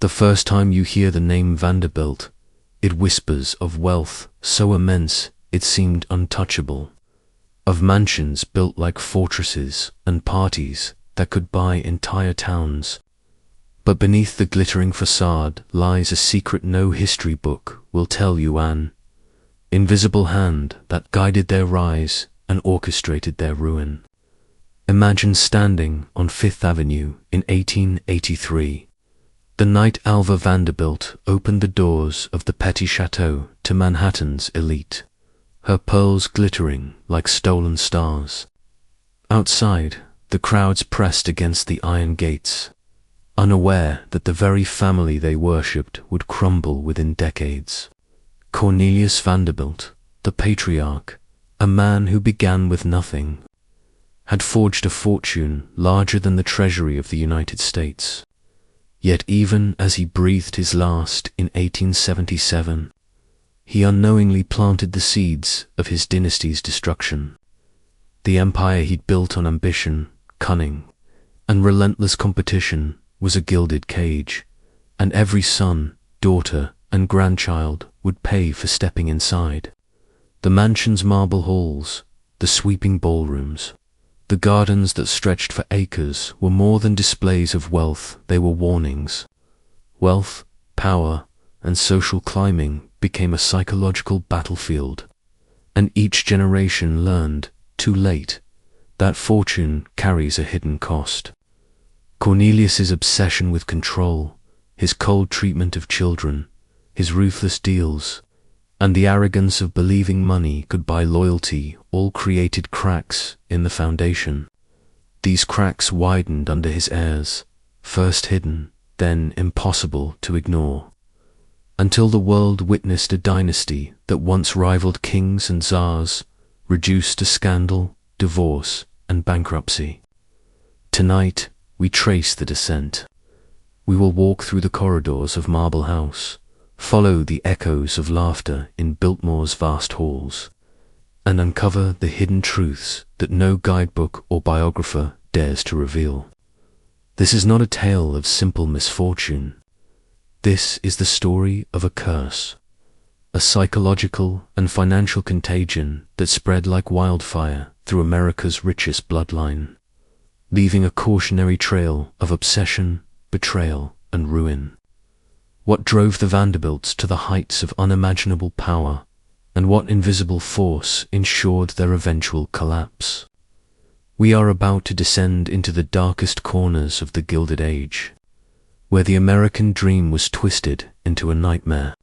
The first time you hear the name Vanderbilt, it whispers of wealth so immense it seemed untouchable, of mansions built like fortresses and parties that could buy entire towns. But beneath the glittering facade lies a secret no history book will tell you, an invisible hand that guided their rise and orchestrated their ruin. Imagine standing on Fifth Avenue in 1883, the night Alva Vanderbilt opened the doors of the petty chateau to Manhattan's elite, her pearls glittering like stolen stars. Outside, the crowds pressed against the iron gates, unaware that the very family they worshipped would crumble within decades. Cornelius Vanderbilt, the patriarch, a man who began with nothing, had forged a fortune larger than the Treasury of the United States. Yet even as he breathed his last in 1877, he unknowingly planted the seeds of his dynasty's destruction. The empire he'd built on ambition, cunning, and relentless competition was a gilded cage, and every son, daughter, and grandchild would pay for stepping inside. The mansion's marble halls, the sweeping ballrooms, the gardens that stretched for acres were more than displays of wealth, they were warnings. Wealth, power, and social climbing became a psychological battlefield, and each generation learned, too late, that fortune carries a hidden cost. Cornelius's obsession with control, his cold treatment of children, his ruthless deals, and the arrogance of believing money could buy loyalty all created cracks in the foundation. These cracks widened under his heirs, first hidden, then impossible to ignore, until the world witnessed a dynasty that once rivaled kings and czars, reduced to scandal, divorce, and bankruptcy. Tonight, we trace the descent. We will walk through the corridors of Marble House, follow the echoes of laughter in Biltmore's vast halls, and uncover the hidden truths that no guidebook or biographer dares to reveal. This is not a tale of simple misfortune. This is the story of a curse, a psychological and financial contagion that spread like wildfire through America's richest bloodline, leaving a cautionary trail of obsession, betrayal, and ruin. What drove the Vanderbilts to the heights of unimaginable power, and what invisible force ensured their eventual collapse? We are about to descend into the darkest corners of the Gilded Age, where the American dream was twisted into a nightmare,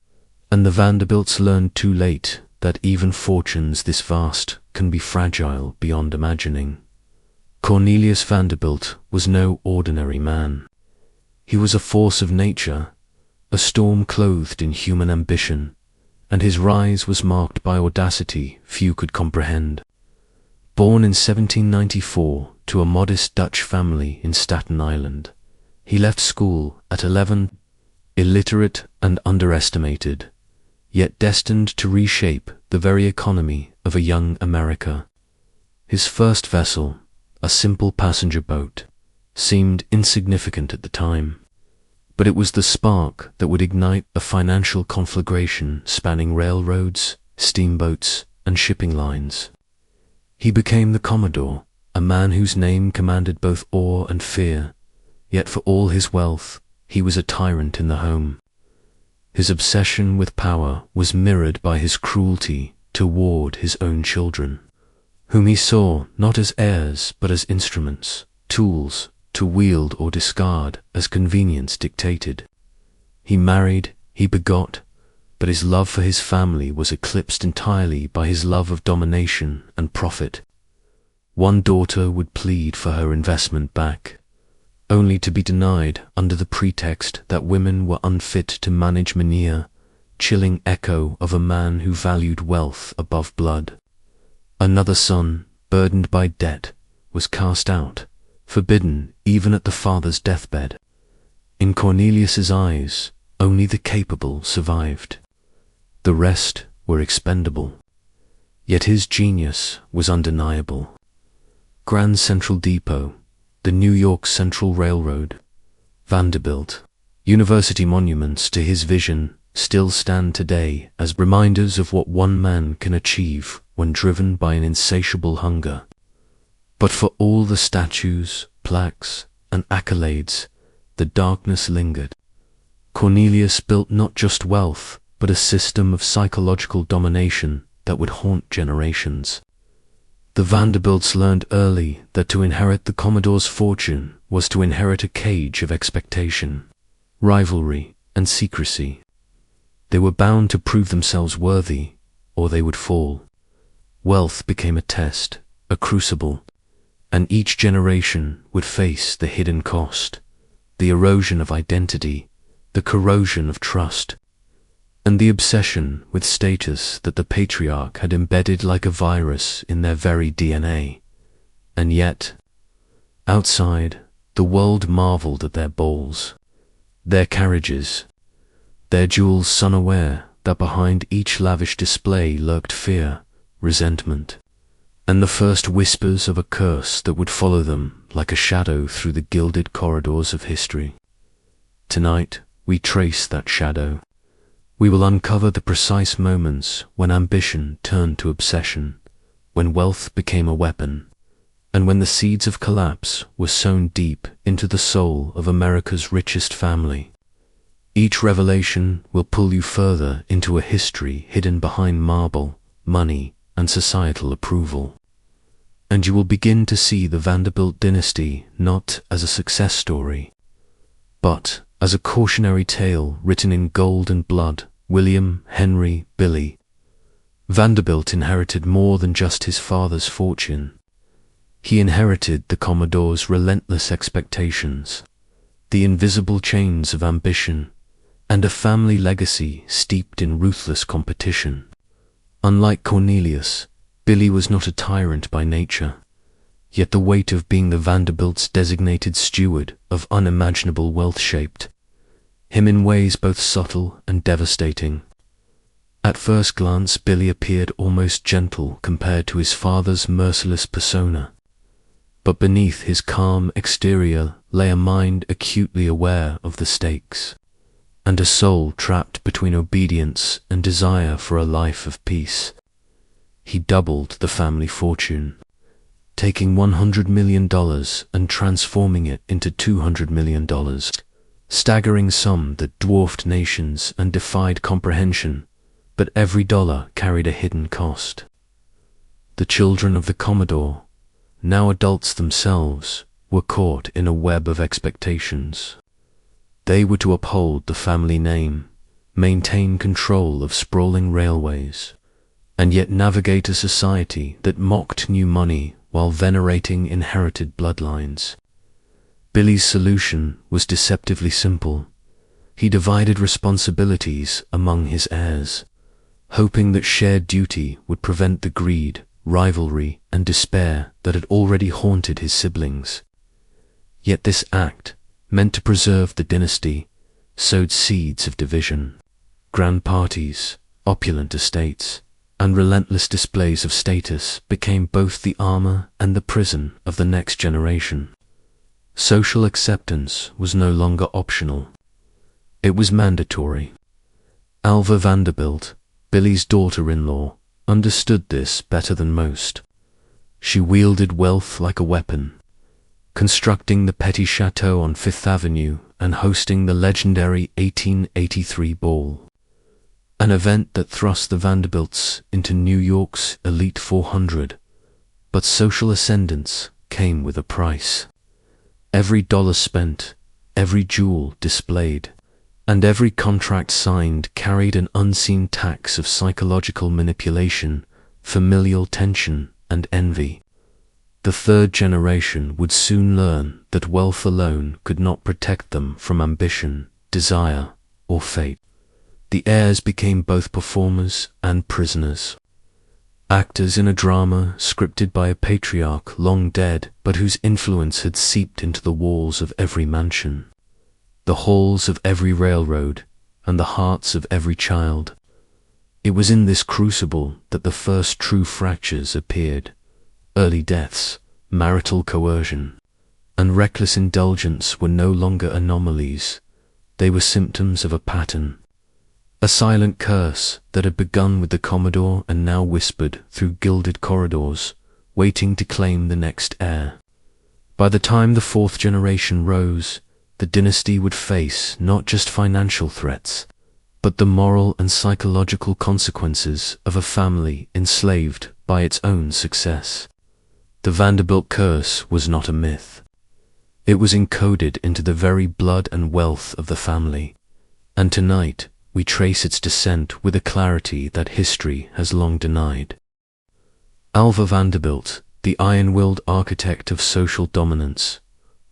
and the Vanderbilts learned too late that even fortunes this vast can be fragile beyond imagining. Cornelius Vanderbilt was no ordinary man. He was a force of nature, a storm clothed in human ambition, and his rise was marked by audacity few could comprehend. Born in 1794 to a modest Dutch family in Staten Island, he left school at 11, illiterate and underestimated, yet destined to reshape the very economy of a young America. His first vessel, a simple passenger boat, seemed insignificant at the time, but it was the spark that would ignite a financial conflagration spanning railroads, steamboats, and shipping lines. He became the Commodore, a man whose name commanded both awe and fear, yet for all his wealth, he was a tyrant in the home. His obsession with power was mirrored by his cruelty toward his own children, whom he saw not as heirs but as instruments, tools, to wield or discard as convenience dictated. He married, he begot, but his love for his family was eclipsed entirely by his love of domination and profit. One daughter would plead for her investment back, only to be denied under the pretext that women were unfit to manage manure, chilling echo of a man who valued wealth above blood. Another son, burdened by debt, was cast out, forbidden even at the father's deathbed. In Cornelius's eyes, only the capable survived. The rest were expendable. Yet his genius was undeniable. Grand Central Depot, the New York Central Railroad, Vanderbilt, University monuments to his vision still stand today as reminders of what one man can achieve when driven by an insatiable hunger. But for all the statues, plaques, and accolades, the darkness lingered. Cornelius built not just wealth, but a system of psychological domination that would haunt generations. The Vanderbilts learned early that to inherit the Commodore's fortune was to inherit a cage of expectation, rivalry, and secrecy. They were bound to prove themselves worthy, or they would fall. Wealth became a test, a crucible, and each generation would face the hidden cost, the erosion of identity, the corrosion of trust, and the obsession with status that the patriarch had embedded like a virus in their very DNA. And yet, outside, the world marveled at their balls, their carriages, their jewels, unaware that behind each lavish display lurked fear, resentment, and the first whispers of a curse that would follow them like a shadow through the gilded corridors of history. Tonight, we trace that shadow. We will uncover the precise moments when ambition turned to obsession, when wealth became a weapon, and when the seeds of collapse were sown deep into the soul of America's richest family. Each revelation will pull you further into a history hidden behind marble, money, and societal approval. And you will begin to see the Vanderbilt dynasty not as a success story, but as a cautionary tale written in gold and blood. William Henry Billy Vanderbilt inherited more than just his father's fortune. He inherited the Commodore's relentless expectations, the invisible chains of ambition, and a family legacy steeped in ruthless competition. Unlike Cornelius, Billy was not a tyrant by nature, yet the weight of being the Vanderbilts' designated steward of unimaginable wealth shaped him in ways both subtle and devastating. At first glance, Billy appeared almost gentle compared to his father's merciless persona, but beneath his calm exterior lay a mind acutely aware of the stakes, and a soul trapped between obedience and desire for a life of peace. He doubled the family fortune, taking $100 million and transforming it into $200 million. Staggering sum that dwarfed nations and defied comprehension, but every dollar carried a hidden cost. The children of the Commodore, now adults themselves, were caught in a web of expectations. They were to uphold the family name, maintain control of sprawling railways, and yet navigate a society that mocked new money while venerating inherited bloodlines. Billy's solution was deceptively simple. He divided responsibilities among his heirs, hoping that shared duty would prevent the greed, rivalry, and despair that had already haunted his siblings. Yet this act, meant to preserve the dynasty, sowed seeds of division. Grand parties, opulent estates, and relentless displays of status became both the armor and the prison of the next generation. Social acceptance was no longer optional. It was mandatory. Alva Vanderbilt, Billy's daughter-in-law, understood this better than most. She wielded wealth like a weapon, constructing the petty chateau on Fifth Avenue and hosting the legendary 1883 ball, an event that thrust the Vanderbilts into New York's elite 400. But social ascendance came with a price. Every dollar spent, every jewel displayed, and every contract signed carried an unseen tax of psychological manipulation, familial tension, and envy. The third generation would soon learn that wealth alone could not protect them from ambition, desire, or fate. The heirs became both performers and prisoners. Actors in a drama scripted by a patriarch long dead, but whose influence had seeped into the walls of every mansion, the halls of every railroad, and the hearts of every child. It was in this crucible that the first true fractures appeared. Early deaths, marital coercion, and reckless indulgence were no longer anomalies. They were symptoms of a pattern, a silent curse that had begun with the Commodore and now whispered through gilded corridors, waiting to claim the next heir. By the time the fourth generation rose, the dynasty would face not just financial threats, but the moral and psychological consequences of a family enslaved by its own success. The Vanderbilt curse was not a myth. It was encoded into the very blood and wealth of the family, and tonight we trace its descent with a clarity that history has long denied. Alva Vanderbilt, the iron-willed architect of social dominance,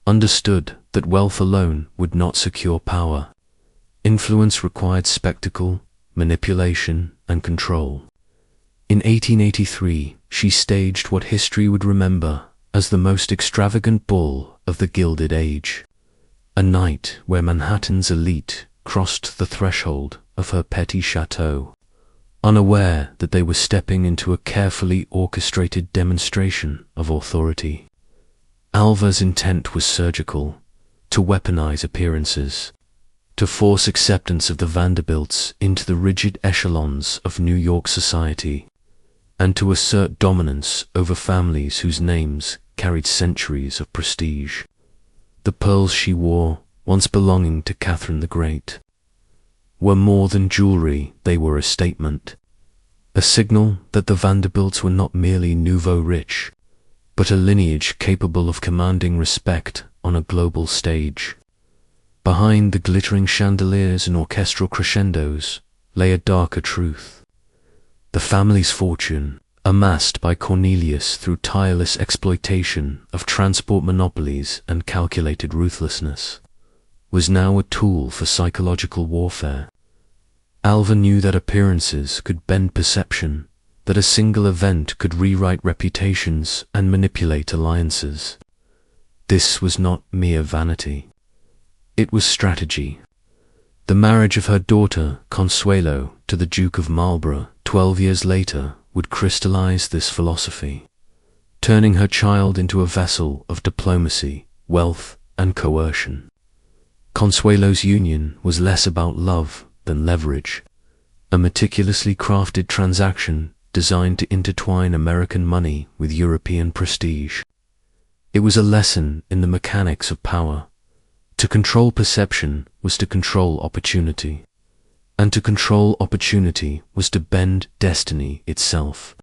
understood that wealth alone would not secure power. Influence required spectacle, manipulation, and control. In 1883, she staged what history would remember as the most extravagant ball of the Gilded Age, a night where Manhattan's elite crossed the threshold of her petty chateau, unaware that they were stepping into a carefully orchestrated demonstration of authority. Alva's intent was surgical, to weaponize appearances, to force acceptance of the Vanderbilts into the rigid echelons of New York society, and to assert dominance over families whose names carried centuries of prestige. The pearls she wore, once belonging to Catherine the Great, were more than jewelry. They were a statement, a signal that the Vanderbilts were not merely nouveau rich, but a lineage capable of commanding respect on a global stage. Behind the glittering chandeliers and orchestral crescendos lay a darker truth. The family's fortune, amassed by Cornelius through tireless exploitation of transport monopolies and calculated ruthlessness, was now a tool for psychological warfare. Alva knew that appearances could bend perception, that a single event could rewrite reputations and manipulate alliances. This was not mere vanity. It was strategy. The marriage of her daughter, Consuelo, to the Duke of Marlborough 12 years later would crystallize this philosophy, turning her child into a vessel of diplomacy, wealth, and coercion. Consuelo's union was less about love than leverage, a meticulously crafted transaction designed to intertwine American money with European prestige. It was a lesson in the mechanics of power. To control perception was to control opportunity, and to control opportunity was to bend destiny itself.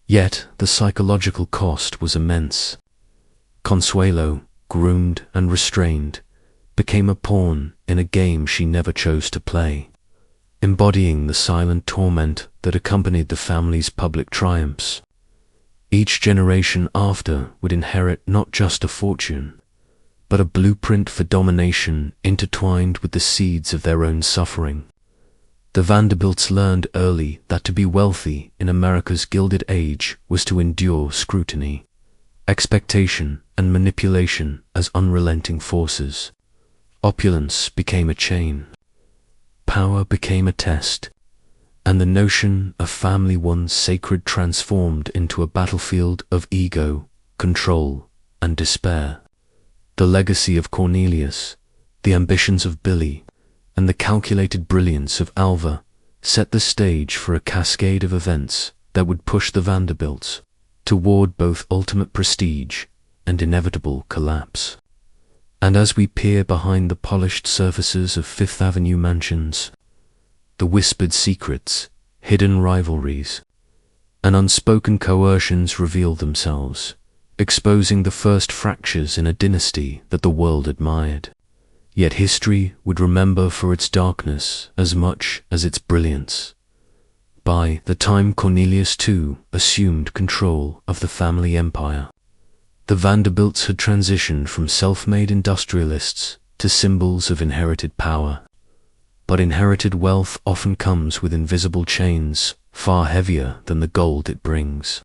Yet the psychological cost was immense. Consuelo, groomed and restrained, became a pawn in a game she never chose to play, embodying the silent torment that accompanied the family's public triumphs. Each generation after would inherit not just a fortune, but a blueprint for domination intertwined with the seeds of their own suffering. The Vanderbilts learned early that to be wealthy in America's Gilded Age was to endure scrutiny, expectation, and manipulation as unrelenting forces. Opulence became a chain, power became a test, and the notion of family once sacred transformed into a battlefield of ego, control, and despair. The legacy of Cornelius, the ambitions of Billy, and the calculated brilliance of Alva set the stage for a cascade of events that would push the Vanderbilts toward both ultimate prestige and inevitable collapse. And as we peer behind the polished surfaces of Fifth Avenue mansions, the whispered secrets, hidden rivalries, and unspoken coercions reveal themselves, exposing the first fractures in a dynasty that the world admired. Yet history would remember for its darkness as much as its brilliance. By the time Cornelius II assumed control of the family empire, the Vanderbilts had transitioned from self-made industrialists to symbols of inherited power. But inherited wealth often comes with invisible chains, far heavier than the gold it brings.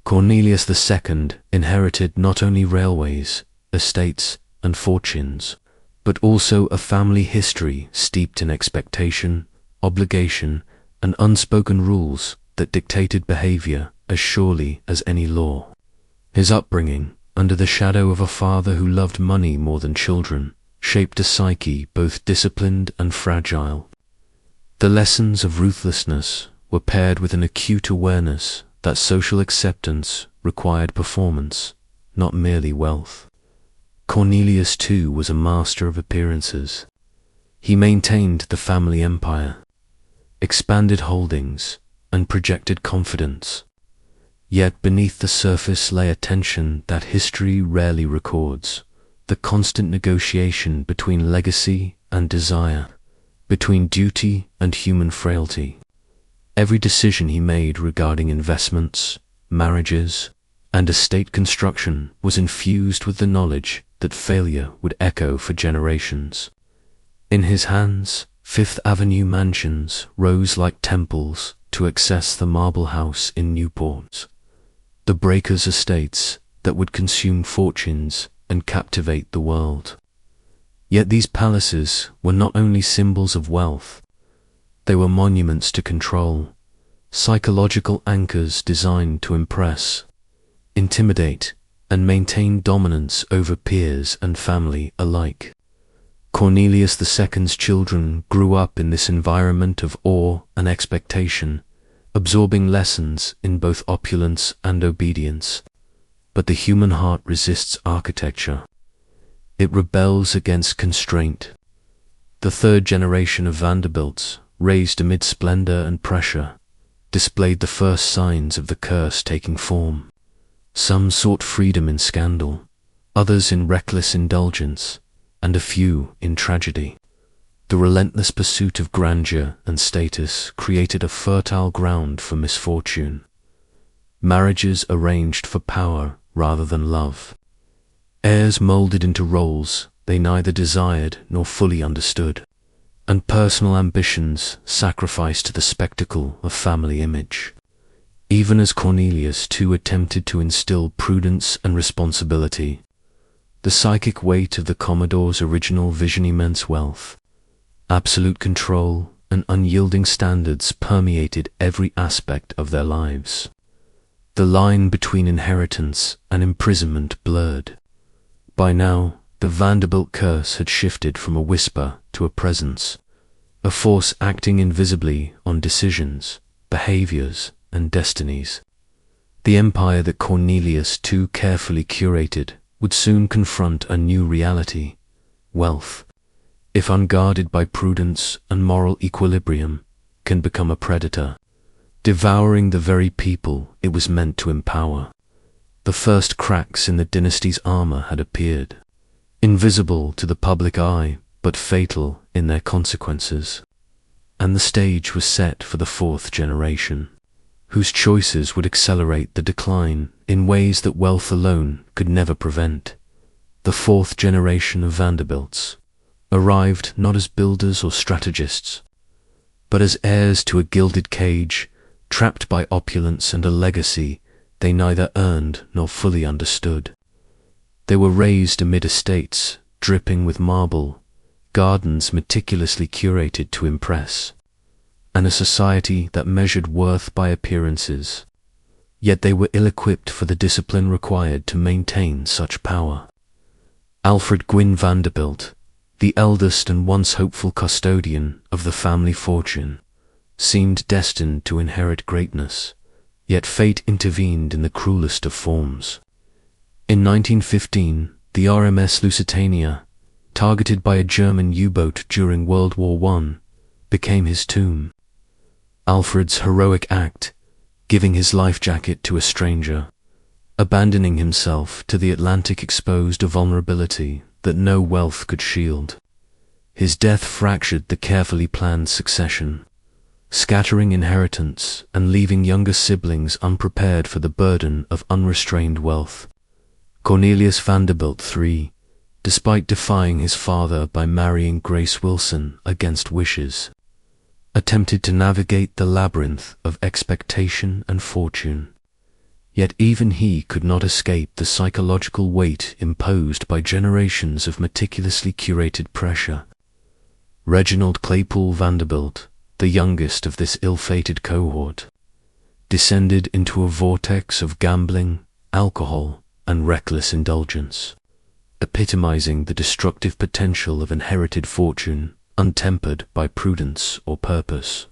Cornelius II inherited not only railways, estates, and fortunes, but also a family history steeped in expectation, obligation, and unspoken rules that dictated behavior as surely as any law. His upbringing, under the shadow of a father who loved money more than children, shaped a psyche both disciplined and fragile. The lessons of ruthlessness were paired with an acute awareness that social acceptance required performance, not merely wealth. Cornelius, too, was a master of appearances. He maintained the family empire, expanded holdings, and projected confidence. Yet beneath the surface lay a tension that history rarely records, the constant negotiation between legacy and desire, between duty and human frailty. Every decision he made regarding investments, marriages, and estate construction was infused with the knowledge that failure would echo for generations. In his hands, Fifth Avenue mansions rose like temples to access the marble house in Newport, the breakers' estates that would consume fortunes and captivate the world. Yet these palaces were not only symbols of wealth, they were monuments to control, psychological anchors designed to impress, intimidate, and maintain dominance over peers and family alike. Cornelius II's children grew up in this environment of awe and expectation, absorbing lessons in both opulence and obedience. But the human heart resists architecture. It rebels against constraint. The third generation of Vanderbilts, raised amid splendor and pressure, displayed the first signs of the curse taking form. Some sought freedom in scandal, others in reckless indulgence, and a few in tragedy. The relentless pursuit of grandeur and status created a fertile ground for misfortune. Marriages arranged for power rather than love. Heirs molded into roles they neither desired nor fully understood, and personal ambitions sacrificed to the spectacle of family image. Even as Cornelius too attempted to instill prudence and responsibility, the psychic weight of the Commodore's original vision immense wealth, absolute control, and unyielding standards permeated every aspect of their lives. The line between inheritance and imprisonment blurred. By now, the Vanderbilt curse had shifted from a whisper to a presence, a force acting invisibly on decisions, behaviors, and destinies. The empire that Cornelius too carefully curated would soon confront a new reality. Wealth, if unguarded by prudence and moral equilibrium, can become a predator, devouring the very people it was meant to empower. The first cracks in the dynasty's armor had appeared, invisible to the public eye, but fatal in their consequences. And the stage was set for the fourth generation, whose choices would accelerate the decline in ways that wealth alone could never prevent. The fourth generation of Vanderbilts arrived not as builders or strategists, but as heirs to a gilded cage, trapped by opulence and a legacy they neither earned nor fully understood. They were raised amid estates dripping with marble, gardens meticulously curated to impress, and a society that measured worth by appearances. Yet they were ill-equipped for the discipline required to maintain such power. Alfred Gwynne Vanderbilt, the eldest and once hopeful custodian of the family fortune, seemed destined to inherit greatness, yet fate intervened in the cruelest of forms. In 1915, the RMS Lusitania, targeted by a German U-boat during World War I, became his tomb. Alfred's heroic act, giving his life jacket to a stranger, abandoning himself to the Atlantic, exposed a vulnerability that no wealth could shield. His death fractured the carefully planned succession, scattering inheritance and leaving younger siblings unprepared for the burden of unrestrained wealth. Cornelius Vanderbilt III, despite defying his father by marrying Grace Wilson against wishes, attempted to navigate the labyrinth of expectation and fortune. Yet even he could not escape the psychological weight imposed by generations of meticulously curated pressure. Reginald Claypool Vanderbilt, the youngest of this ill-fated cohort, descended into a vortex of gambling, alcohol, and reckless indulgence. epitomizing the destructive potential of inherited fortune, untempered by prudence or purpose.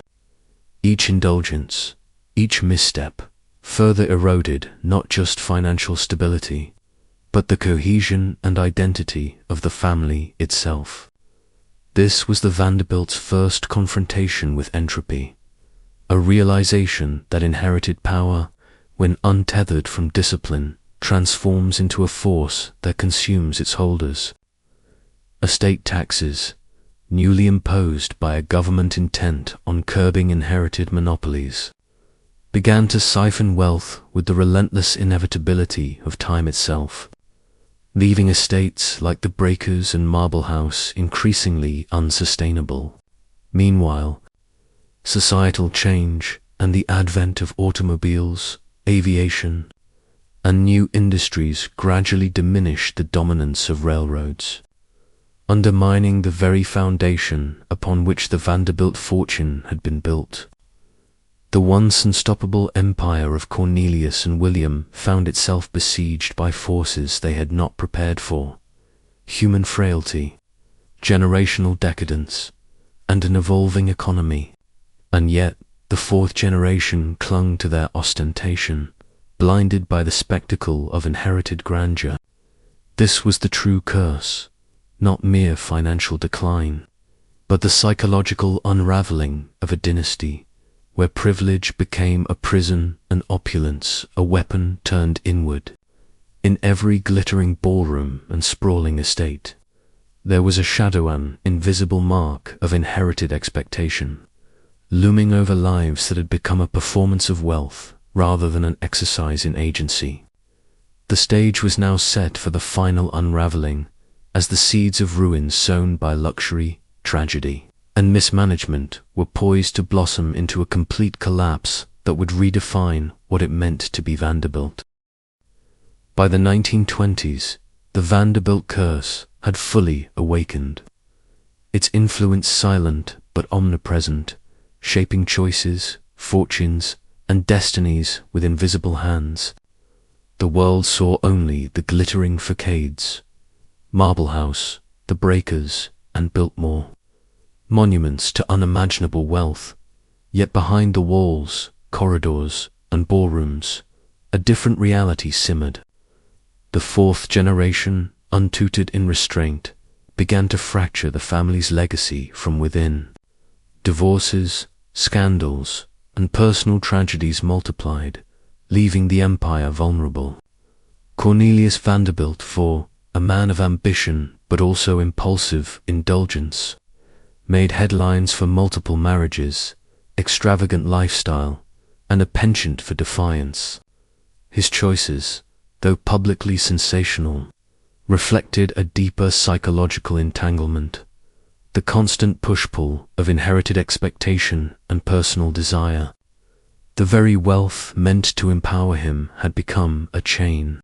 Each indulgence, each misstep, further eroded not just financial stability, but the cohesion and identity of the family itself. This was the Vanderbilts' first confrontation with entropy, a realization that inherited power, when untethered from discipline, transforms into a force that consumes its holders. Estate taxes, newly imposed by a government intent on curbing inherited monopolies, began to siphon wealth with the relentless inevitability of time itself, leaving estates like the Breakers and Marble House increasingly unsustainable. Meanwhile, societal change and the advent of automobiles, aviation, and new industries gradually diminished the dominance of railroads, undermining the very foundation upon which the Vanderbilt fortune had been built. The once unstoppable empire of Cornelius and William found itself besieged by forces they had not prepared for: human frailty, generational decadence, and an evolving economy. And yet, the fourth generation clung to their ostentation, blinded by the spectacle of inherited grandeur. This was the true curse, not mere financial decline, but the psychological unraveling of a dynasty, where privilege became a prison and opulence a weapon turned inward. In every glittering ballroom and sprawling estate, there was a shadow, an invisible mark of inherited expectation, looming over lives that had become a performance of wealth rather than an exercise in agency. The stage was now set for the final unraveling, as the seeds of ruin sown by luxury, tragedy, and mismanagement were poised to blossom into a complete collapse that would redefine what it meant to be Vanderbilt. By the 1920s, the Vanderbilt curse had fully awakened, its influence silent but omnipresent, shaping choices, fortunes, and destinies with invisible hands. The world saw only the glittering facades: Marble House, the Breakers, and Biltmore, monuments to unimaginable wealth. Yet behind the walls, corridors, and ballrooms, a different reality simmered. The fourth generation, untutored in restraint, began to fracture the family's legacy from within. Divorces, scandals, and personal tragedies multiplied, leaving the empire vulnerable. Cornelius Vanderbilt, a man of ambition but also impulsive indulgence, made headlines for multiple marriages, extravagant lifestyle, and a penchant for defiance. His choices, though publicly sensational, reflected a deeper psychological entanglement: the constant push-pull of inherited expectation and personal desire. The very wealth meant to empower him had become a chain.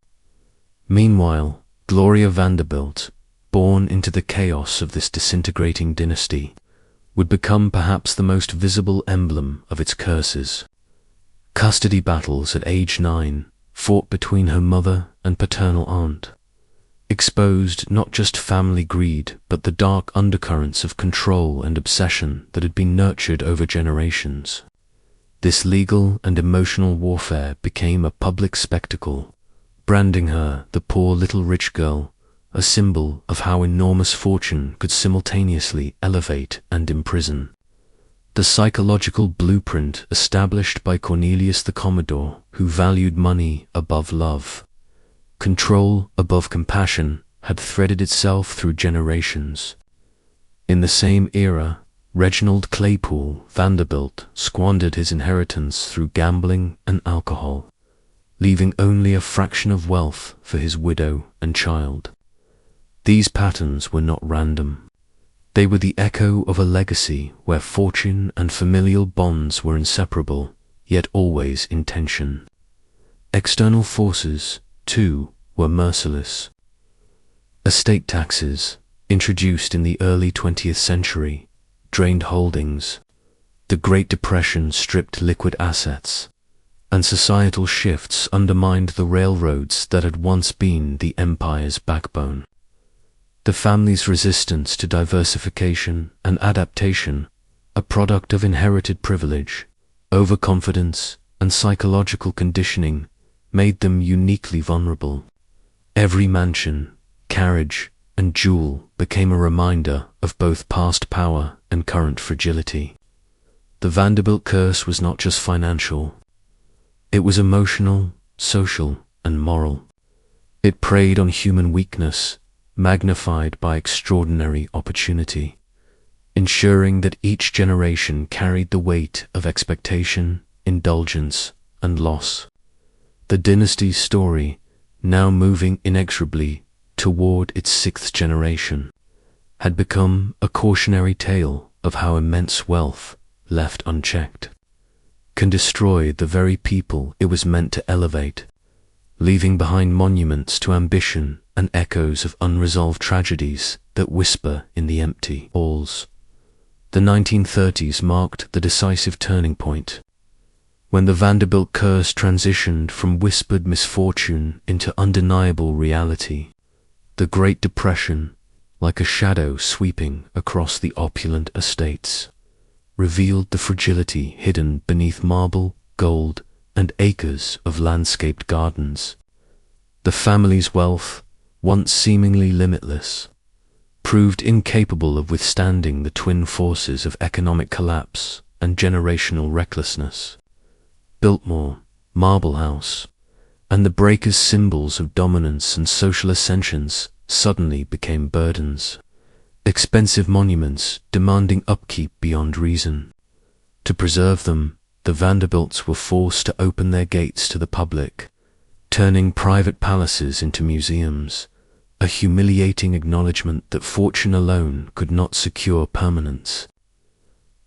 Meanwhile, Gloria Vanderbilt, born into the chaos of this disintegrating dynasty, would become perhaps the most visible emblem of its curses. Custody battles at age 9, fought between her mother and paternal aunt, exposed not just family greed but the dark undercurrents of control and obsession that had been nurtured over generations. This legal and emotional warfare became a public spectacle, branding her, the poor little rich girl, a symbol of how enormous fortune could simultaneously elevate and imprison. The psychological blueprint established by Cornelius the Commodore, who valued money above love, control above compassion, had threaded itself through generations. In the same era, Reginald Claypool Vanderbilt squandered his inheritance through gambling and alcohol, leaving only a fraction of wealth for his widow and child. These patterns were not random. They were the echo of a legacy where fortune and familial bonds were inseparable, yet always in tension. External forces, too, were merciless. Estate taxes, introduced in the early 20th century, drained holdings. The Great Depression stripped liquid assets, and societal shifts undermined the railroads that had once been the empire's backbone. The family's resistance to diversification and adaptation, a product of inherited privilege, overconfidence, and psychological conditioning, made them uniquely vulnerable. Every mansion, carriage, and jewel became a reminder of both past power and current fragility. The Vanderbilt curse was not just financial. It was emotional, social, and moral. It preyed on human weakness, magnified by extraordinary opportunity, ensuring that each generation carried the weight of expectation, indulgence, and loss. The dynasty's story, now moving inexorably toward its sixth generation, had become a cautionary tale of how immense wealth, left unchecked, can destroy the very people it was meant to elevate, leaving behind monuments to ambition and echoes of unresolved tragedies that whisper in the empty halls. The 1930s marked the decisive turning point, when the Vanderbilt curse transitioned from whispered misfortune into undeniable reality. The Great Depression, like a shadow sweeping across the opulent estates, revealed the fragility hidden beneath marble, gold, and acres of landscaped gardens. The family's wealth, once seemingly limitless, proved incapable of withstanding the twin forces of economic collapse and generational recklessness. Biltmore, Marble House, and the breakers' symbols of dominance and social ascensions suddenly became burdens, expensive monuments demanding upkeep beyond reason. To preserve them, the Vanderbilts were forced to open their gates to the public, turning private palaces into museums, a humiliating acknowledgement that fortune alone could not secure permanence.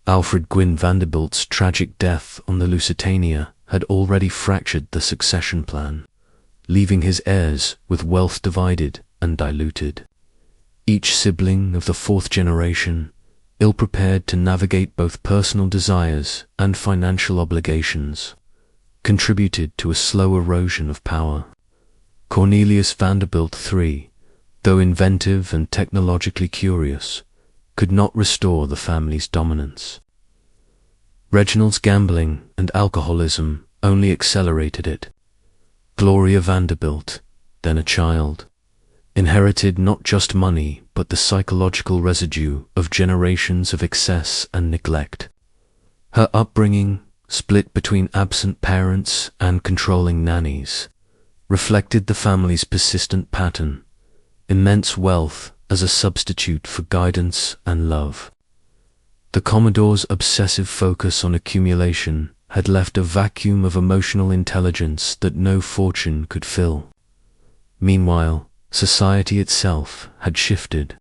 Alfred Gwynne Vanderbilt's tragic death on the Lusitania had already fractured the succession plan, leaving his heirs with wealth divided and diluted. Each sibling of the fourth generation, ill-prepared to navigate both personal desires and financial obligations, contributed to a slow erosion of power. Cornelius Vanderbilt III, though inventive and technologically curious, could not restore the family's dominance. Reginald's gambling and alcoholism only accelerated it. Gloria Vanderbilt, then a child, inherited not just money but the psychological residue of generations of excess and neglect. Her upbringing, split between absent parents and controlling nannies, reflected the family's persistent pattern: immense wealth as a substitute for guidance and love. The Commodore's obsessive focus on accumulation had left a vacuum of emotional intelligence that no fortune could fill. Meanwhile, society itself had shifted.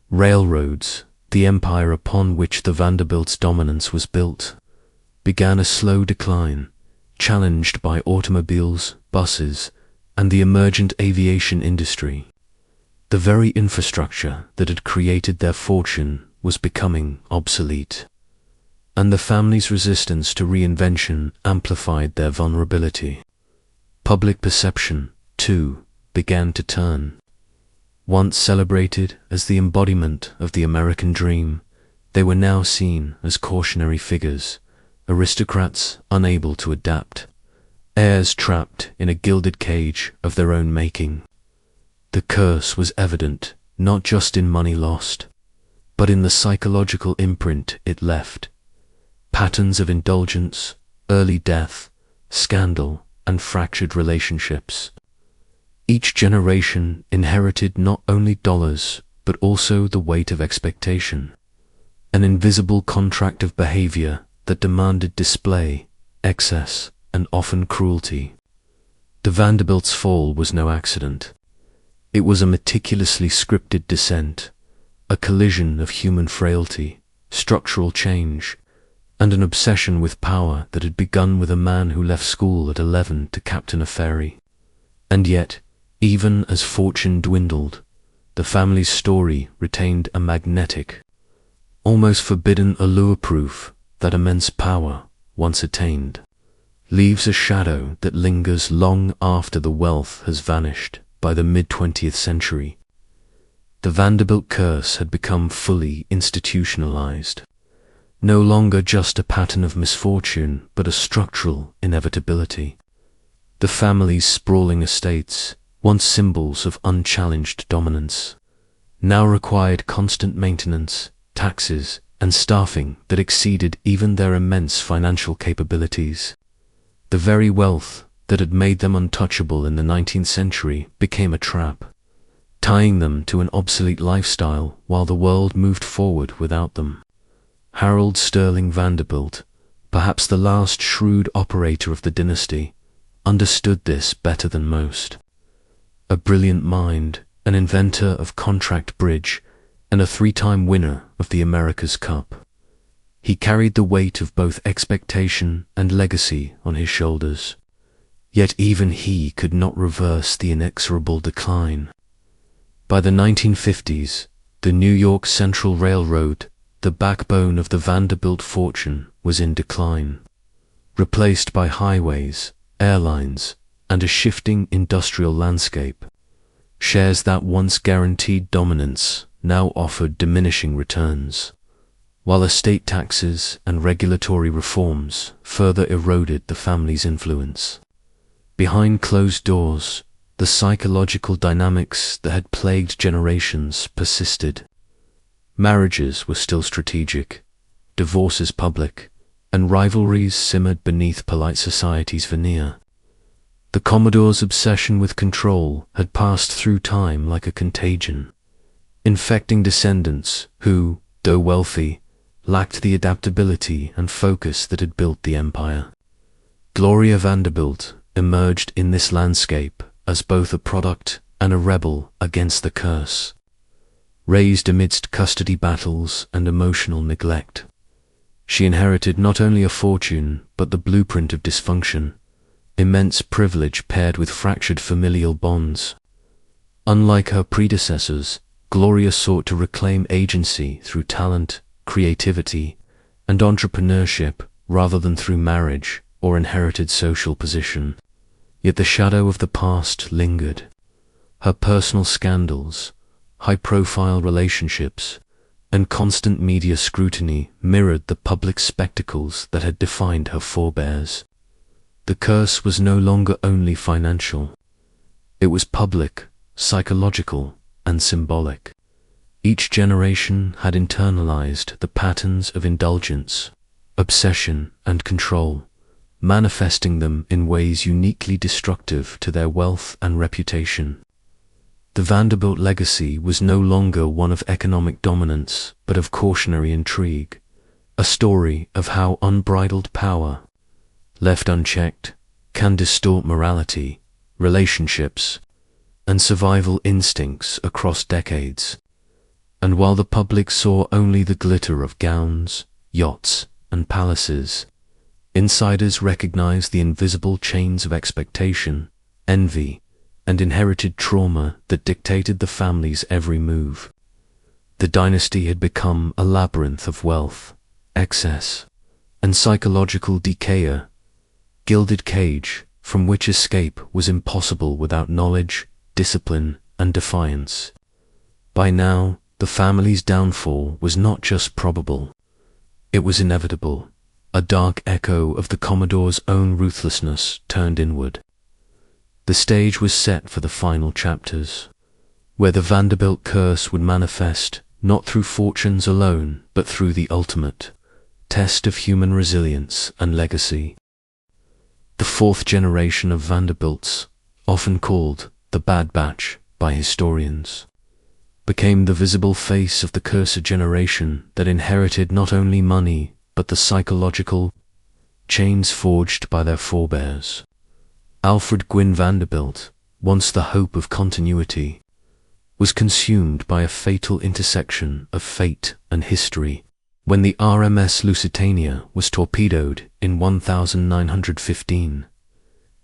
Railroads, the empire upon which the Vanderbilts' dominance was built, began a slow decline, challenged by automobiles, buses, and the emergent aviation industry. The very infrastructure that had created their fortune was becoming obsolete, and the family's resistance to reinvention amplified their vulnerability. Public perception, too, began to turn. Once celebrated as the embodiment of the American dream, they were now seen as cautionary figures, aristocrats unable to adapt, heirs trapped in a gilded cage of their own making. The curse was evident not just in money lost, but in the psychological imprint it left: patterns of indulgence, early death, scandal, and fractured relationships. Each generation inherited not only dollars, but also the weight of expectation, an invisible contract of behavior that demanded display, excess, and often cruelty. The Vanderbilts' fall was no accident. It was a meticulously scripted descent, a collision of human frailty, structural change, and an obsession with power that had begun with a man who left school at 11 to captain a ferry. And yet, even as fortune dwindled, the family's story retained a magnetic, almost forbidden allure, proof that immense power, once attained, leaves a shadow that lingers long after the wealth has vanished. By the mid-20th century, The Vanderbilt curse had become fully institutionalized, no longer just a pattern of misfortune, but a structural inevitability. The family's sprawling estates, once symbols of unchallenged dominance, now required constant maintenance, taxes, and staffing that exceeded even their immense financial capabilities. The very wealth that had made them untouchable in the 19th century became a trap, tying them to an obsolete lifestyle while the world moved forward without them. Harold Sterling Vanderbilt, perhaps the last shrewd operator of the dynasty, understood this better than most. A brilliant mind, an inventor of contract bridge, and a three-time winner of the America's Cup, he carried the weight of both expectation and legacy on his shoulders. Yet even he could not reverse the inexorable decline. By the 1950s, the New York Central Railroad, the backbone of the Vanderbilt fortune, was in decline, replaced by highways, airlines, and a shifting industrial landscape. Shares that once guaranteed dominance now offered diminishing returns, while estate taxes and regulatory reforms further eroded the family's influence. Behind closed doors, the psychological dynamics that had plagued generations persisted. Marriages were still strategic, divorces public, and rivalries simmered beneath polite society's veneer. The Commodore's obsession with control had passed through time like a contagion, infecting descendants who, though wealthy, lacked the adaptability and focus that had built the empire. Gloria Vanderbilt emerged in this landscape as both a product and a rebel against the curse. Raised amidst custody battles and emotional neglect, she inherited not only a fortune but the blueprint of dysfunction, immense privilege paired with fractured familial bonds. Unlike her predecessors, Gloria sought to reclaim agency through talent, creativity, and entrepreneurship rather than through marriage or inherited social position. Yet the shadow of the past lingered. Her personal scandals, high-profile relationships, and constant media scrutiny mirrored the public spectacles that had defined her forebears. The curse was no longer only financial. It was public, psychological, and symbolic. Each generation had internalized the patterns of indulgence, obsession, and control, manifesting them in ways uniquely destructive to their wealth and reputation. The Vanderbilt legacy was no longer one of economic dominance, but of cautionary intrigue, a story of how unbridled power, left unchecked, can distort morality, relationships, and survival instincts across decades. And while the public saw only the glitter of gowns, yachts, and palaces, insiders recognized the invisible chains of expectation, envy, and inherited trauma that dictated the family's every move. The dynasty had become a labyrinth of wealth, excess, and psychological decay, a gilded cage from which escape was impossible without knowledge, discipline, and defiance. By now, the family's downfall was not just probable, it was inevitable, a dark echo of the Commodore's own ruthlessness turned inward. The stage was set for the final chapters, where the Vanderbilt curse would manifest not through fortunes alone, but through the ultimate test of human resilience and legacy. The fourth generation of Vanderbilts, often called the Bad Batch by historians, became the visible face of the cursed generation that inherited not only money but the psychological chains forged by their forebears. Alfred Gwynne Vanderbilt, once the hope of continuity, was consumed by a fatal intersection of fate and history when the RMS Lusitania was torpedoed in 1915.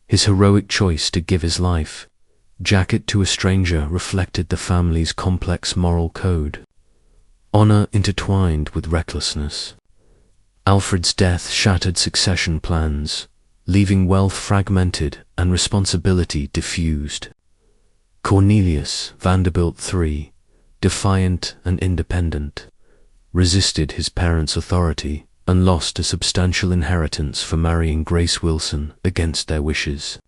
His heroic choice to give his life jacket to a stranger reflected the family's complex moral code, honor intertwined with recklessness. Alfred's death shattered succession plans, leaving wealth fragmented and responsibility diffused. Cornelius Vanderbilt III, defiant and independent, resisted his parents' authority, and lost a substantial inheritance for marrying Grace Wilson against their wishes.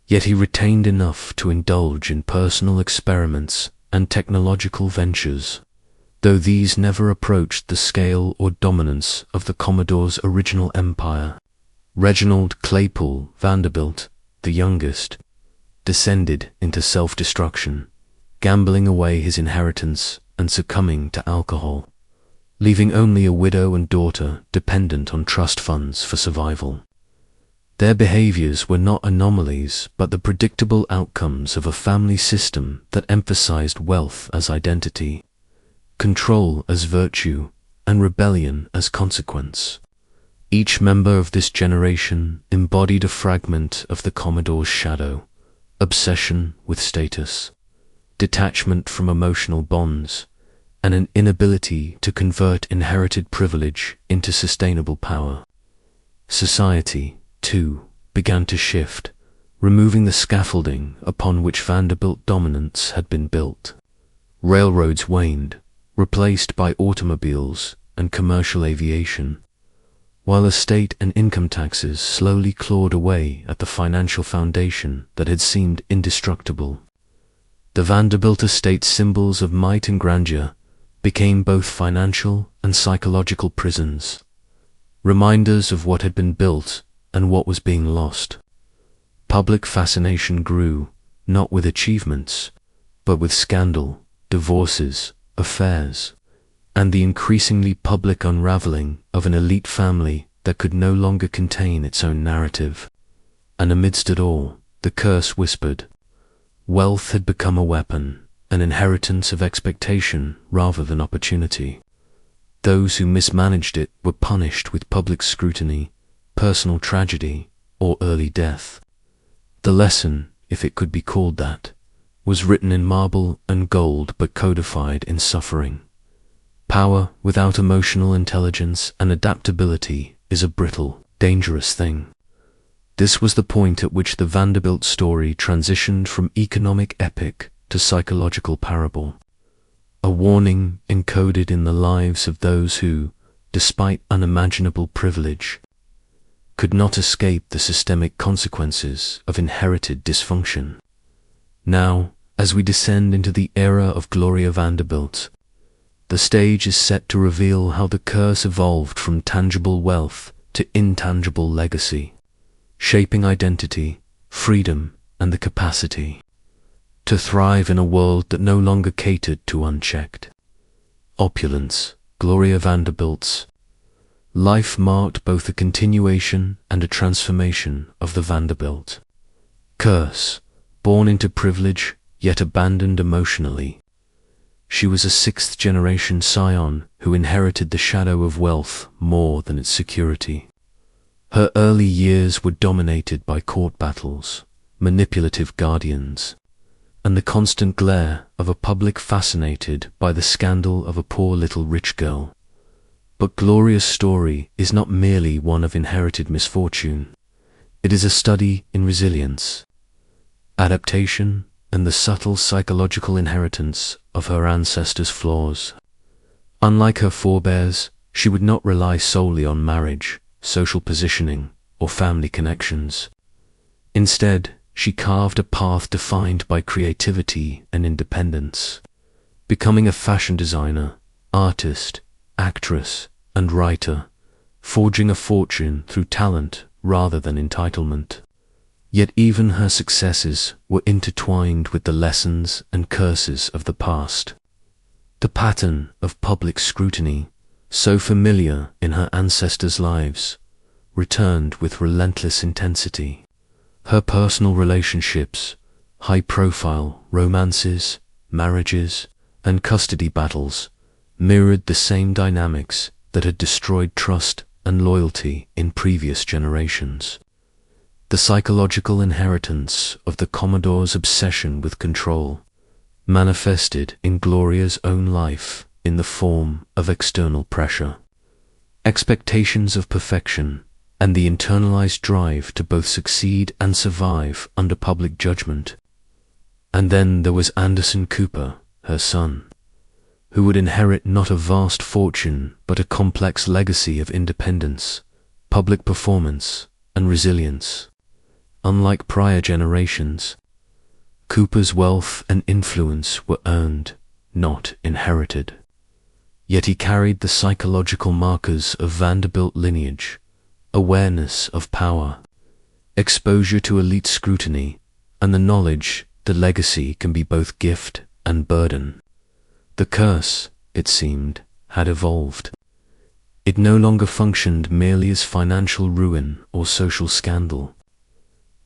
Yet he retained enough to indulge in personal experiments and technological ventures, though these never approached the scale or dominance of the Commodore's original empire. Reginald Claypool Vanderbilt, the youngest, descended into self-destruction, gambling away his inheritance and succumbing to alcohol, leaving only a widow and daughter dependent on trust funds for survival. Their behaviors were not anomalies, but the predictable outcomes of a family system that emphasized wealth as identity, control as virtue, and rebellion as consequence. Each member of this generation embodied a fragment of the Commodore's shadow: obsession with status, detachment from emotional bonds, and an inability to convert inherited privilege into sustainable power. Society, too, began to shift, removing the scaffolding upon which Vanderbilt dominance had been built. Railroads waned, replaced by automobiles and commercial aviation, while estate and income taxes slowly clawed away at the financial foundation that had seemed indestructible. The Vanderbilt estate symbols of might and grandeur became both financial and psychological prisons, reminders of what had been built and what was being lost. Public fascination grew, not with achievements, but with scandal, divorces, affairs, and the increasingly public unraveling of an elite family that could no longer contain its own narrative. And amidst it all, the curse whispered. Wealth had become a weapon, an inheritance of expectation rather than opportunity. Those who mismanaged it were punished with public scrutiny, personal tragedy, or early death. The lesson, if it could be called that, was written in marble and gold but codified in suffering. Power without emotional intelligence and adaptability is a brittle, dangerous thing. This was the point at which the Vanderbilt story transitioned from economic epic to psychological parable, a warning encoded in the lives of those who, despite unimaginable privilege, could not escape the systemic consequences of inherited dysfunction. Now, as we descend into the era of Gloria Vanderbilt, the stage is set to reveal how the curse evolved from tangible wealth to intangible legacy, shaping identity, freedom, and the capacity to thrive in a world that no longer catered to unchecked opulence. Gloria Vanderbilt's life marked both a continuation and a transformation of the Vanderbilt curse, born into privilege yet abandoned emotionally. She was a sixth-generation scion who inherited the shadow of wealth more than its security. Her early years were dominated by court battles, manipulative guardians, and the constant glare of a public fascinated by the scandal of a poor little rich girl. But Gloria's story is not merely one of inherited misfortune. It is a study in resilience, adaptation, and the subtle psychological inheritance of her ancestors' flaws. Unlike her forebears, she would not rely solely on marriage, social positioning, or family connections. Instead, she carved a path defined by creativity and independence, becoming a fashion designer, artist, actress, and writer, forging a fortune through talent rather than entitlement. Yet even her successes were intertwined with the lessons and curses of the past. The pattern of public scrutiny, so familiar in her ancestors' lives, returned with relentless intensity. Her personal relationships, high-profile romances, marriages, and custody battles mirrored the same dynamics that had destroyed trust and loyalty in previous generations. The psychological inheritance of the Commodore's obsession with control manifested in Gloria's own life in the form of external pressure, expectations of perfection, and the internalized drive to both succeed and survive under public judgment. And then there was Anderson Cooper, her son, who would inherit not a vast fortune but a complex legacy of independence, public performance, and resilience. Unlike prior generations, Cooper's wealth and influence were earned, not inherited. Yet he carried the psychological markers of Vanderbilt lineage: awareness of power, exposure to elite scrutiny, and the knowledge that legacy can be both gift and burden. The curse, it seemed, had evolved. It no longer functioned merely as financial ruin or social scandal.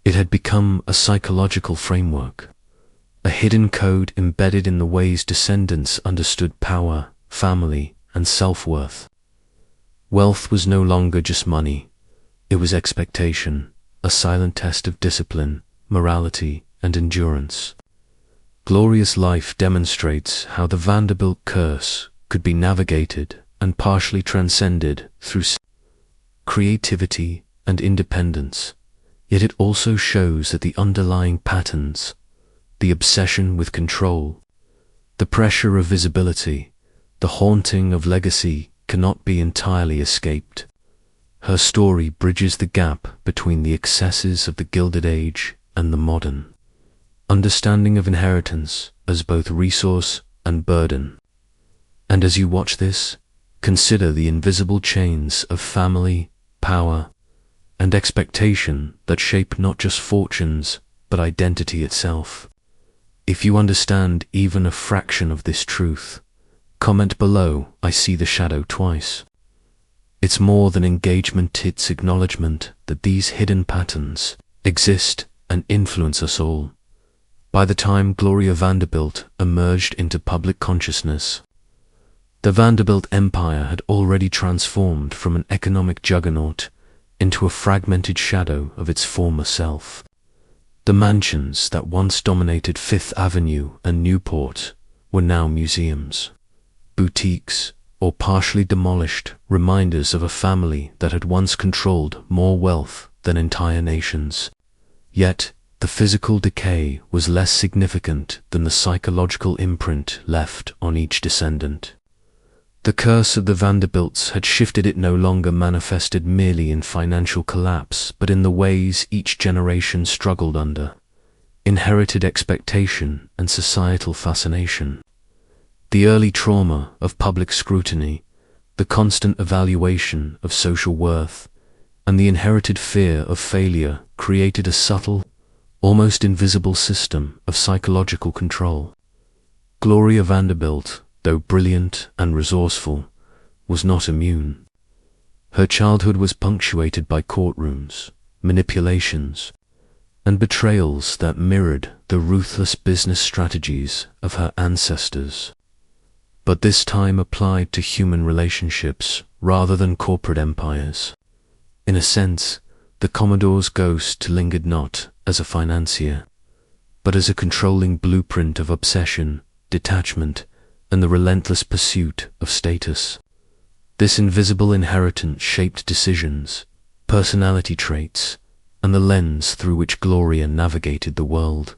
It had become a psychological framework, a hidden code embedded in the ways descendants understood power, family, and self-worth. Wealth was no longer just money. It was expectation, a silent test of discipline, morality, and endurance. Glorious Life demonstrates how the Vanderbilt curse could be navigated and partially transcended through creativity and independence. Yet it also shows that the underlying patterns, the obsession with control, the pressure of visibility, the haunting of legacy cannot be entirely escaped. Her story bridges the gap between the excesses of the Gilded Age and the modern understanding of inheritance as both resource and burden. And as you watch this, consider the invisible chains of family, power, and expectation that shape not just fortunes, but identity itself. If you understand even a fraction of this truth, comment below, "I see the shadow twice." It's more than engagement, it's acknowledgement that these hidden patterns exist and influence us all. By the time Gloria Vanderbilt emerged into public consciousness, the Vanderbilt empire had already transformed from an economic juggernaut into a fragmented shadow of its former self. The mansions that once dominated Fifth Avenue and Newport were now museums, boutiques, or partially demolished reminders of a family that had once controlled more wealth than entire nations. Yet, the physical decay was less significant than the psychological imprint left on each descendant. The curse of the Vanderbilts had shifted. It no longer manifested merely in financial collapse, but in the ways each generation struggled under: inherited expectation and societal fascination. The early trauma of public scrutiny, the constant evaluation of social worth, and the inherited fear of failure created a subtle, almost invisible system of psychological control. Gloria Vanderbilt, though brilliant and resourceful, was not immune. Her childhood was punctuated by courtrooms, manipulations, and betrayals that mirrored the ruthless business strategies of her ancestors. But this time applied to human relationships rather than corporate empires. In a sense, the Commodore's ghost lingered not as a financier, but as a controlling blueprint of obsession, detachment, and the relentless pursuit of status. This invisible inheritance shaped decisions, personality traits, and the lens through which Gloria navigated the world.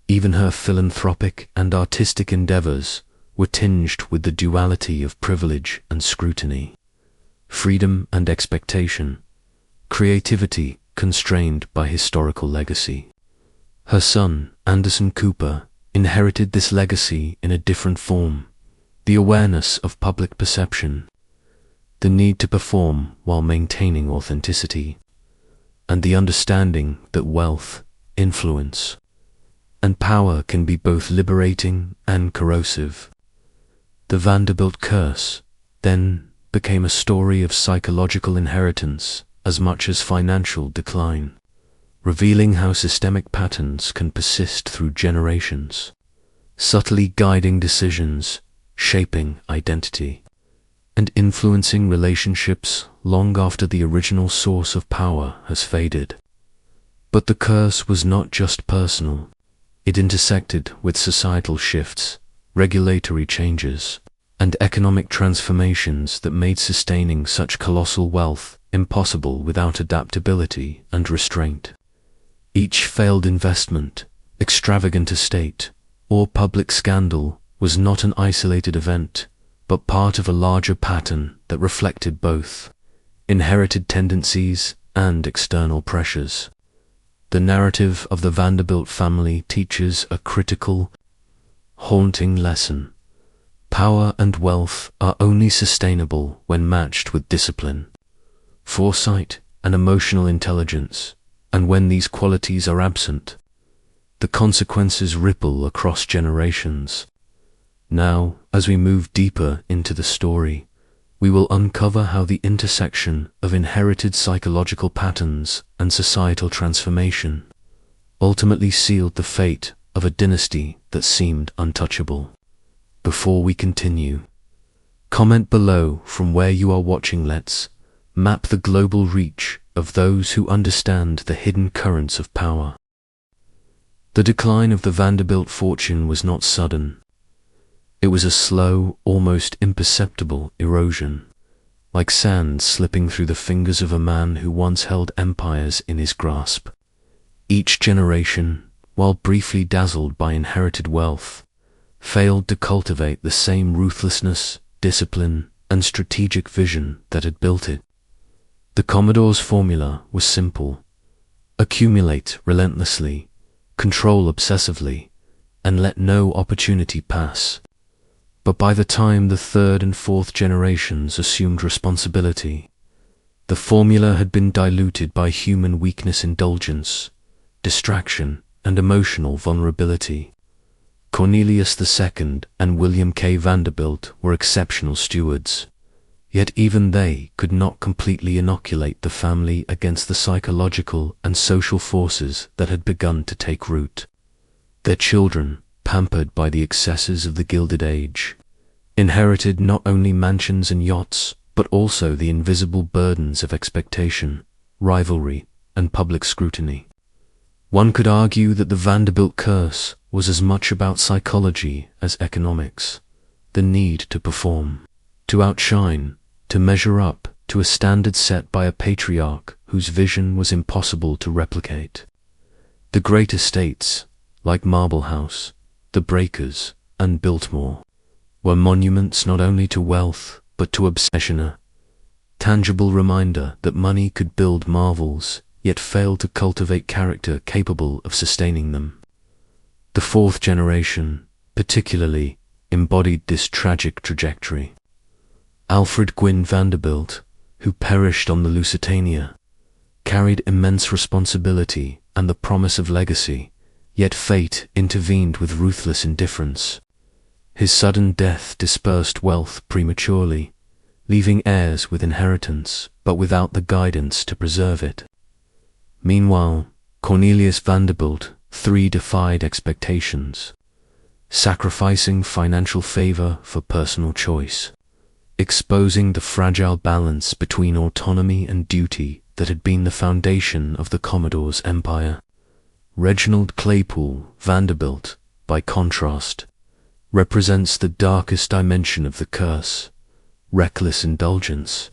Even her philanthropic and artistic endeavors were tinged with the duality of privilege and scrutiny, freedom and expectation, creativity constrained by historical legacy. Her son, Anderson Cooper, inherited this legacy in a different form: the awareness of public perception, the need to perform while maintaining authenticity, and the understanding that wealth, influence, and power can be both liberating and corrosive. The Vanderbilt curse, then, became a story of psychological inheritance as much as financial decline, revealing how systemic patterns can persist through generations, subtly guiding decisions, shaping identity, and influencing relationships long after the original source of power has faded. But the curse was not just personal. It intersected with societal shifts, regulatory changes, and economic transformations that made sustaining such colossal wealth impossible without adaptability and restraint. Each failed investment, extravagant estate, or public scandal was not an isolated event, but part of a larger pattern that reflected both inherited tendencies and external pressures. The narrative of the Vanderbilt family teaches a critical, haunting lesson. Power and wealth are only sustainable when matched with discipline, foresight, and emotional intelligence, and when these qualities are absent, the consequences ripple across generations. Now, as we move deeper into the story, we will uncover how the intersection of inherited psychological patterns and societal transformation ultimately sealed the fate of a dynasty that seemed untouchable. Before we continue, comment below from where you are watching. Let's map the global reach of those who understand the hidden currents of power. The decline of the Vanderbilt fortune was not sudden. It was a slow, almost imperceptible erosion, like sand slipping through the fingers of a man who once held empires in his grasp. Each generation, while briefly dazzled by inherited wealth, failed to cultivate the same ruthlessness, discipline, and strategic vision that had built it. The Commodore's formula was simple: accumulate relentlessly, control obsessively, and let no opportunity pass. But by the time the third and fourth generations assumed responsibility, the formula had been diluted by human weakness, indulgence, distraction, and emotional vulnerability. Cornelius II and William K. Vanderbilt were exceptional stewards, yet even they could not completely inoculate the family against the psychological and social forces that had begun to take root. Their children, pampered by the excesses of the Gilded Age, inherited not only mansions and yachts, but also the invisible burdens of expectation, rivalry, and public scrutiny. One could argue that the Vanderbilt curse was as much about psychology as economics, the need to perform, to outshine, to measure up to a standard set by a patriarch whose vision was impossible to replicate. The great estates, like Marble House, the Breakers, and Biltmore, were monuments not only to wealth, but to obsession, a tangible reminder that money could build marvels, yet fail to cultivate character capable of sustaining them. The fourth generation, particularly, embodied this tragic trajectory. Alfred Gwynne Vanderbilt, who perished on the Lusitania, carried immense responsibility and the promise of legacy, yet fate intervened with ruthless indifference. His sudden death dispersed wealth prematurely, leaving heirs with inheritance, but without the guidance to preserve it. Meanwhile, Cornelius Vanderbilt defied expectations, sacrificing financial favor for personal choice, exposing the fragile balance between autonomy and duty that had been the foundation of the Commodore's empire. Reginald Claypool Vanderbilt, by contrast, represents the darkest dimension of the curse: reckless indulgence,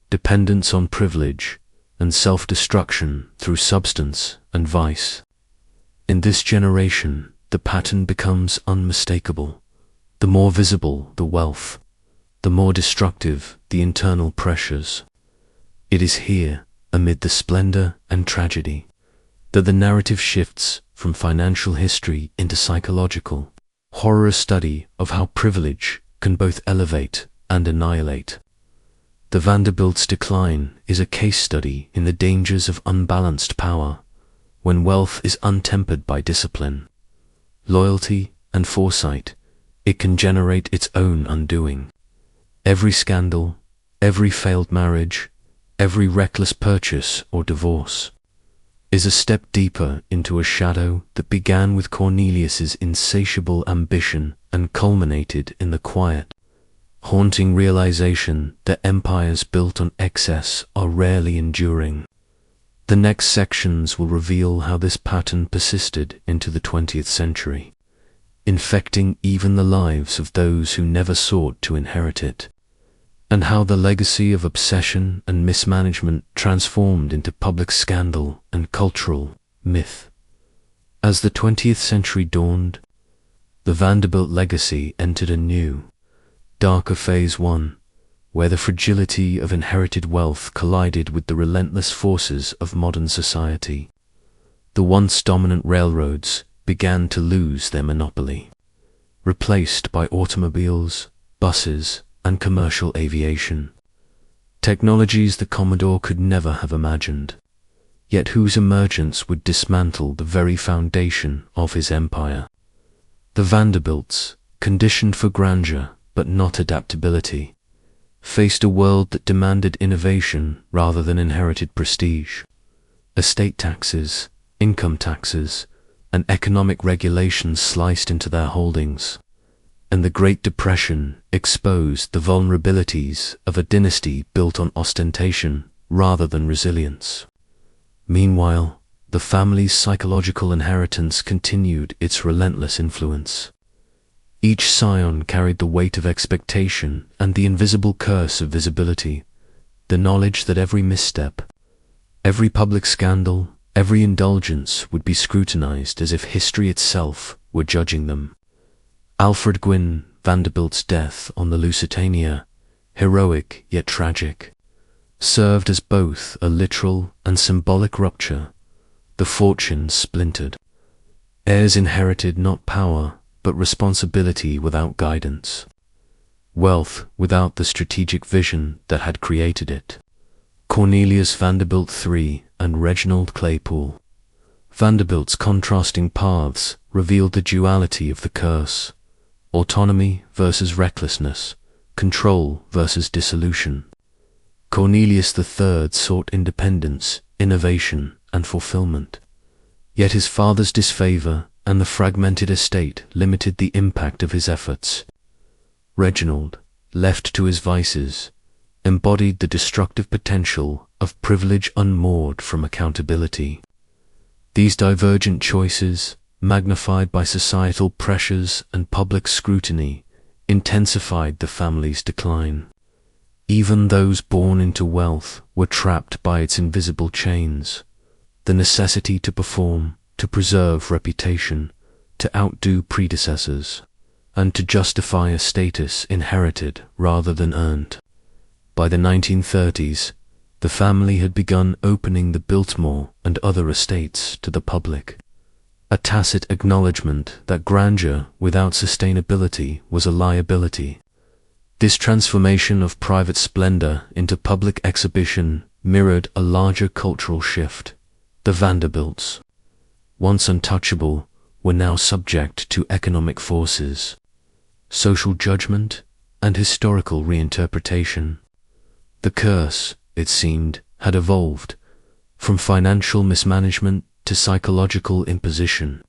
dependence on privilege, and self-destruction through substance and vice. In this generation, the pattern becomes unmistakable. The more visible the wealth, the more destructive the internal pressures. It is here, amid the splendor and tragedy, that the narrative shifts from financial history into psychological horror study of how privilege can both elevate and annihilate. The Vanderbilts' decline is a case study in the dangers of unbalanced power, when wealth is untempered by discipline, loyalty, and foresight. It can generate its own undoing. Every scandal, every failed marriage, every reckless purchase or divorce is a step deeper into a shadow that began with Cornelius's insatiable ambition and culminated in the quiet, haunting realization that empires built on excess are rarely enduring. The next sections will reveal how this pattern persisted into the 20th century, infecting even the lives of those who never sought to inherit it, and how the legacy of obsession and mismanagement transformed into public scandal and cultural myth. As the 20th century dawned, the Vanderbilt legacy entered a new, darker phase one, where the fragility of inherited wealth collided with the relentless forces of modern society. The once dominant railroads began to lose their monopoly, replaced by automobiles, buses, and commercial aviation. Technologies the Commodore could never have imagined, yet whose emergence would dismantle the very foundation of his empire. The Vanderbilts, conditioned for grandeur but not adaptability, faced a world that demanded innovation rather than inherited prestige. Estate taxes, income taxes, and economic regulations sliced into their holdings, and the Great Depression exposed the vulnerabilities of a dynasty built on ostentation rather than resilience. Meanwhile, the family's psychological inheritance continued its relentless influence. Each scion carried the weight of expectation and the invisible curse of visibility, the knowledge that every misstep, every public scandal, every indulgence would be scrutinized as if history itself were judging them. Alfred Gwynne Vanderbilt's death on the Lusitania, heroic yet tragic, served as both a literal and symbolic rupture. The fortunes splintered. Heirs inherited not power, but responsibility without guidance. Wealth without the strategic vision that had created it. Cornelius Vanderbilt III and Reginald Claypool. Vanderbilt's contrasting paths revealed the duality of the curse: autonomy versus recklessness, control versus dissolution. Cornelius III sought independence, innovation, and fulfillment. Yet his father's disfavor and the fragmented estate limited the impact of his efforts. Reginald, left to his vices, embodied the destructive potential of privilege unmoored from accountability. These divergent choices, magnified by societal pressures and public scrutiny, intensified the family's decline. Even those born into wealth were trapped by its invisible chains: the necessity to perform, to preserve reputation, to outdo predecessors, and to justify a status inherited rather than earned. By the 1930s, the family had begun opening the Biltmore and other estates to the public, a tacit acknowledgement that grandeur without sustainability was a liability. This transformation of private splendor into public exhibition mirrored a larger cultural shift. The Vanderbilts, once untouchable, were now subject to economic forces, social judgment, and historical reinterpretation. The curse, it seemed, had evolved from financial mismanagement to psychological imposition,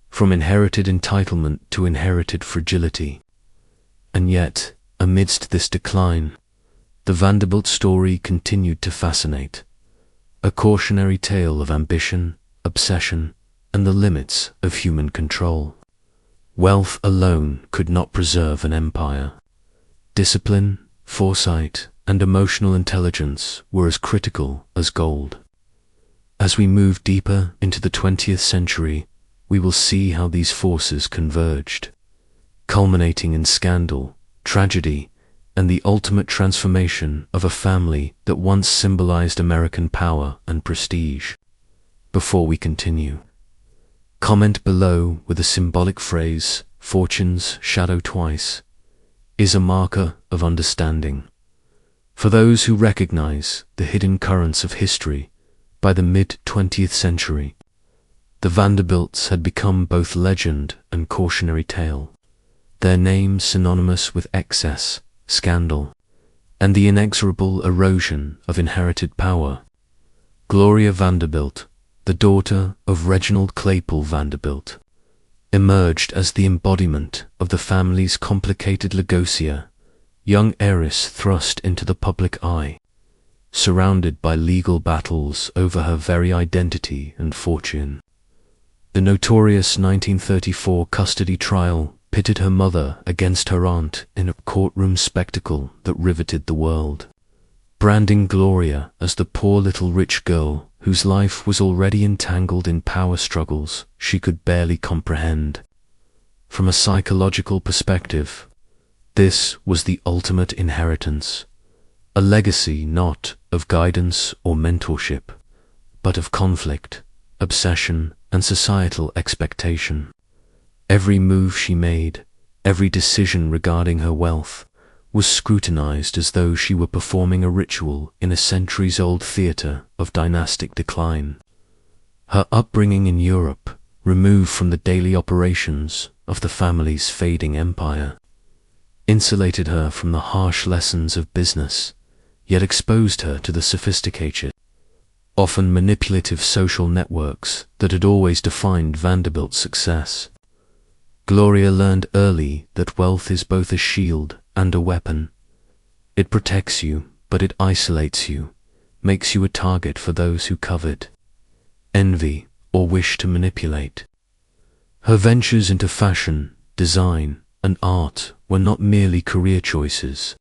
from inherited entitlement to inherited fragility. And yet, amidst this decline, the Vanderbilt story continued to fascinate, a cautionary tale of ambition, obsession, and the limits of human control. Wealth alone could not preserve an empire. Discipline, foresight, and emotional intelligence were as critical as gold. As we move deeper into the 20th century, we will see how these forces converged, culminating in scandal, tragedy, and the ultimate transformation of a family that once symbolized American power and prestige. Before we continue, comment below with a symbolic phrase, "Fortune's shadow twice," is a marker of understanding. For those who recognize the hidden currents of history, by the mid-20th century, the Vanderbilts had become both legend and cautionary tale, their names synonymous with excess, scandal, and the inexorable erosion of inherited power. Gloria Vanderbilt, the daughter of Reginald Claypool Vanderbilt, emerged as the embodiment of the family's complicated Lagosia, young heiress thrust into the public eye, surrounded by legal battles over her very identity and fortune. The notorious 1934 custody trial pitted her mother against her aunt in a courtroom spectacle that riveted the world, branding Gloria as the poor little rich girl whose life was already entangled in power struggles she could barely comprehend. from a psychological perspective, this was the ultimate inheritance, a legacy not of guidance or mentorship, but of conflict, obsession, and societal expectation. Every move she made, every decision regarding her wealth, was scrutinized as though she were performing a ritual in a centuries-old theater of dynastic decline. Her upbringing in Europe, removed from the daily operations of the family's fading empire, insulated her from the harsh lessons of business, yet exposed her to the sophisticated, often manipulative social networks that had always defined Vanderbilt's success. Gloria learned early that wealth is both a shield and a weapon. It protects you, but it isolates you, makes you a target for those who covet, envy, or wish to manipulate. Her ventures into fashion, design, and art were not merely career choices.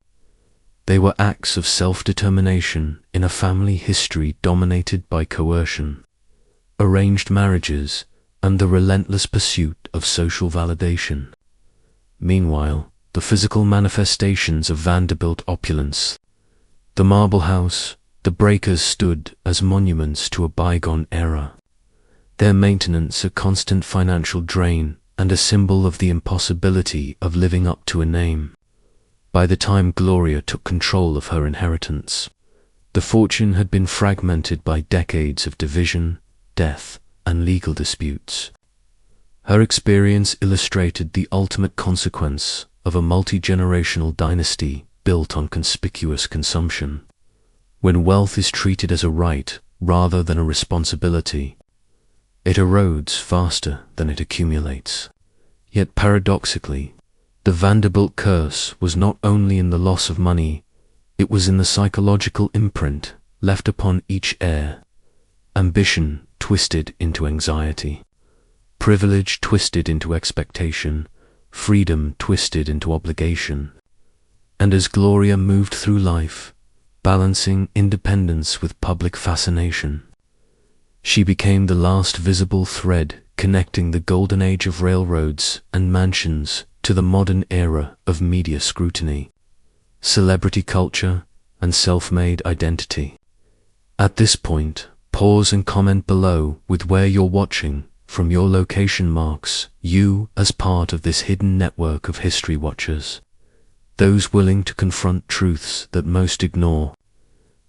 They were acts of self-determination in a family history dominated by coercion, arranged marriages, and the relentless pursuit of social validation. Meanwhile, the physical manifestations of Vanderbilt opulence, the marble house, the breakers, stood as monuments to a bygone era, their maintenance a constant financial drain and a symbol of the impossibility of living up to a name. By the time Gloria took control of her inheritance, the fortune had been fragmented by decades of division, death, and legal disputes. Her experience illustrated the ultimate consequence of a multi-generational dynasty built on conspicuous consumption. When wealth is treated as a right rather than a responsibility, it erodes faster than it accumulates. Yet paradoxically, the Vanderbilt curse was not only in the loss of money, it was in the psychological imprint left upon each heir. Ambition twisted into anxiety, privilege twisted into expectation, freedom twisted into obligation. And as Gloria moved through life, balancing independence with public fascination, she became the last visible thread connecting the golden age of railroads and mansions to the modern era of media scrutiny, celebrity culture, and self-made identity. At this point, pause and comment below with where you're watching from. Your location marks you as part of this hidden network of history watchers, those willing to confront truths that most ignore.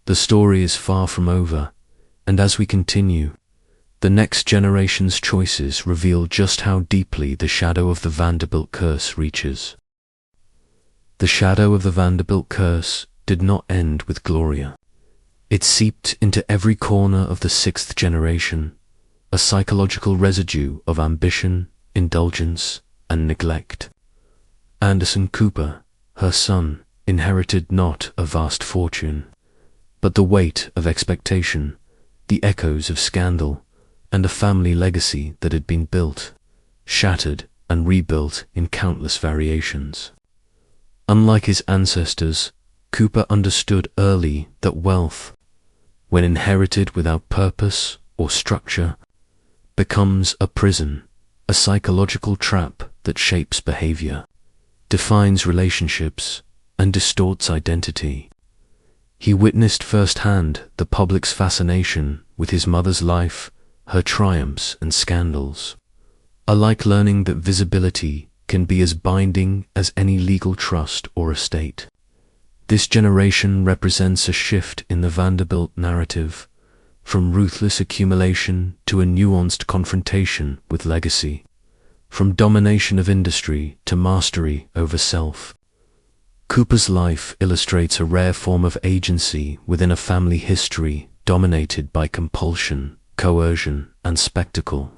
The story is far from over, and as we continue, the next generation's choices reveal just how deeply the shadow of the Vanderbilt curse reaches. The shadow of the Vanderbilt curse did not end with Gloria. It seeped into every corner of the sixth generation, a psychological residue of ambition, indulgence, and neglect. Anderson Cooper, her son, inherited not a vast fortune, but the weight of expectation, the echoes of scandal, and a family legacy that had been built, shattered, and rebuilt in countless variations. Unlike his ancestors, Cooper understood early that wealth, when inherited without purpose or structure, becomes a prison, a psychological trap that shapes behavior, defines relationships, and distorts identity. He witnessed firsthand the public's fascination with his mother's life, her triumphs and scandals, alike learning that visibility can be as binding as any legal trust or estate. This generation represents a shift in the Vanderbilt narrative, from ruthless accumulation to a nuanced confrontation with legacy, from domination of industry to mastery over self. Cooper's life illustrates a rare form of agency within a family history dominated by compulsion, coercion, and spectacle.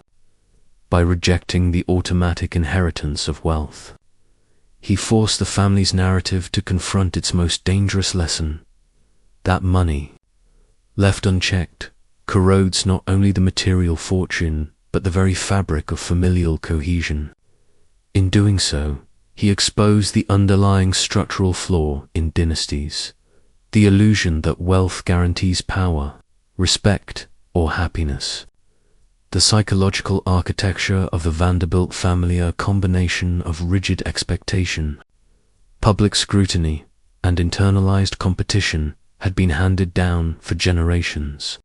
By rejecting the automatic inheritance of wealth, he forced the family's narrative to confront its most dangerous lesson, that money, left unchecked, corrodes not only the material fortune, but the very fabric of familial cohesion. In doing so, he exposed the underlying structural flaw in dynasties, the illusion that wealth guarantees power, respect, or happiness. The psychological architecture of the Vanderbilt family, a combination of rigid expectation, public scrutiny, and internalized competition, had been handed down for generations,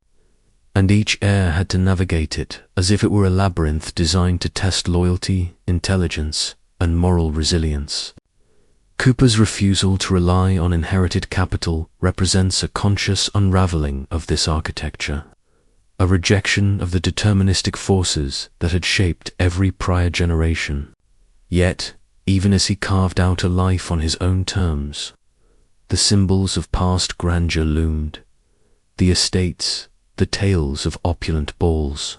and each heir had to navigate it as if it were a labyrinth designed to test loyalty, intelligence, and moral resilience. Cooper's refusal to rely on inherited capital represents a conscious unraveling of this architecture, a rejection of the deterministic forces that had shaped every prior generation. Yet, even as he carved out a life on his own terms, the symbols of past grandeur loomed: the estates, the tales of opulent balls,